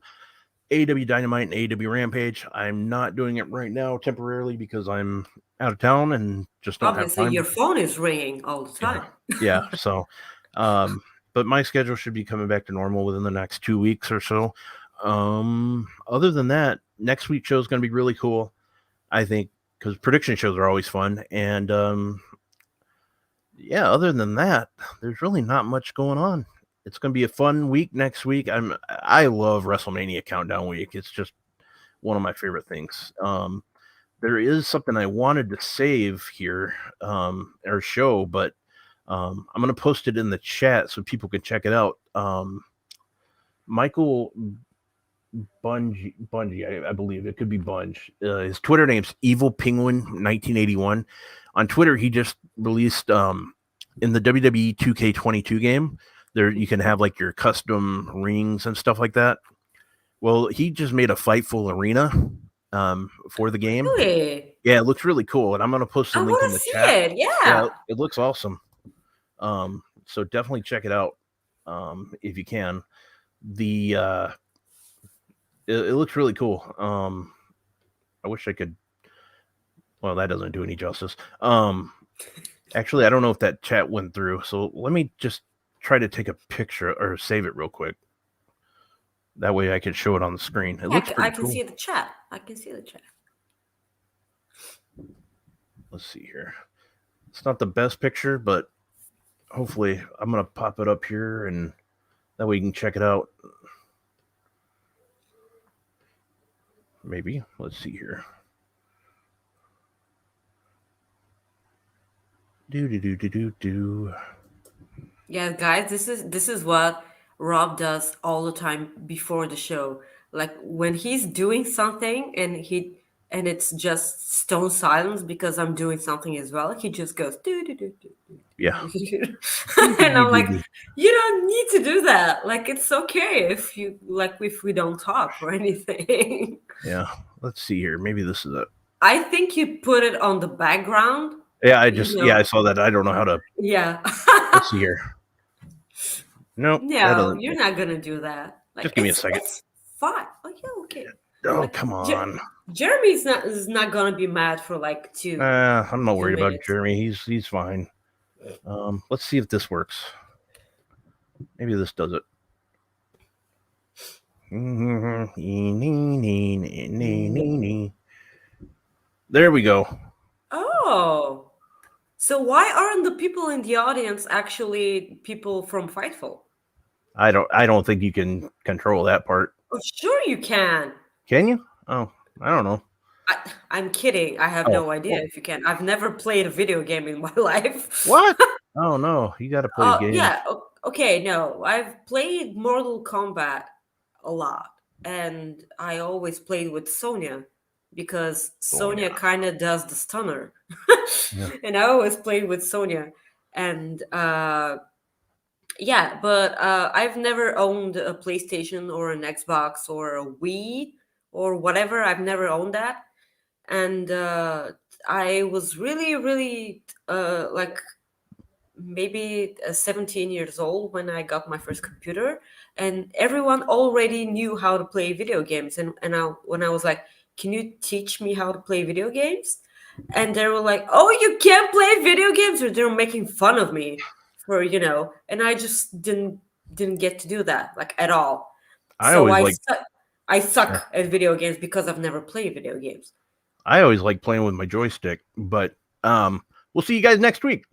AEW Dynamite, and AEW Rampage. I'm not doing it right now temporarily because I'm out of town and just don't have Obviously, time. your phone is ringing all the time. Yeah. So, but my schedule should be coming back to normal within the next 2 weeks or so. Other than that, next week's show is going to be really cool, I think, because prediction shows are always fun. And yeah, other than that, there's really not much going on. It's going to be a fun week next week. I love WrestleMania Countdown Week. It's just one of my favorite things. There is something I wanted to save here, or show, but I'm going to post it in the chat so people can check it out. Michael Bungie, I believe it could be Bunge. His Twitter name's Evil Penguin 1981. On Twitter, he just released in the WWE 2K22 game. There you can have like your custom rings and stuff like that. Well, he just made a Fightful arena for the game. Really? Yeah, it looks really cool, and I'm gonna post the I link in want the to see chat. it. Yeah. It looks awesome. So definitely check it out if you can. It looks really cool. I wish I could. Well, that doesn't do any justice. Actually, I don't know if that chat went through. So let me just try to take a picture or save it real quick. That way I can show it on the screen. It looks pretty I can cool. see the chat. I can see the chat. Let's see here. It's not the best picture, but hopefully I'm going to pop it up here and that way you can check it out. Maybe. Let's see here. Do. Yeah, guys, this is what Rob does all the time before the show. Like when he's doing something and it's just stone silence because I'm doing something as well. He just goes do do do do. Yeah. And I'm like, you don't need to do that. Like it's okay if we don't talk or anything. Yeah. Let's see here. Maybe this is it. I think you put it on the background. Yeah, I saw that. I don't know how to. Yeah. Let's see here. Nope. No, you're not gonna do that. Like, just give me a second. It's fine. Oh yeah, okay. Oh, Like, come on. Jeremy's not gonna be mad for like 2. I'm not worried about minutes. Jeremy. He's fine. Let's see if this works. Maybe this does it. There we go. Oh. So why aren't the people in the audience actually people from Fightful? I don't think you can control that part. Oh, sure you can. Can you? Oh, I don't know. I'm kidding. I have no idea if you can. I've never played a video game in my life. What? Oh no, you got to play games. Yeah. Okay. No, I've played Mortal Kombat a lot, and I always played with Sonya because Sonya kind of does the stunner, and I always played with Sonya, and yeah. But I've never owned a PlayStation or an Xbox or a Wii or whatever. I've never owned that, and I was really like maybe 17 years old when I got my first computer, and everyone already knew how to play video games. And when I was like, can you teach me how to play video games? And they were like, oh, you can't play video games, or they're making fun of me for, and I just didn't get to do that like at all. I suck at video games because I've never played video games. I always like playing with my joystick, but we'll see you guys next week.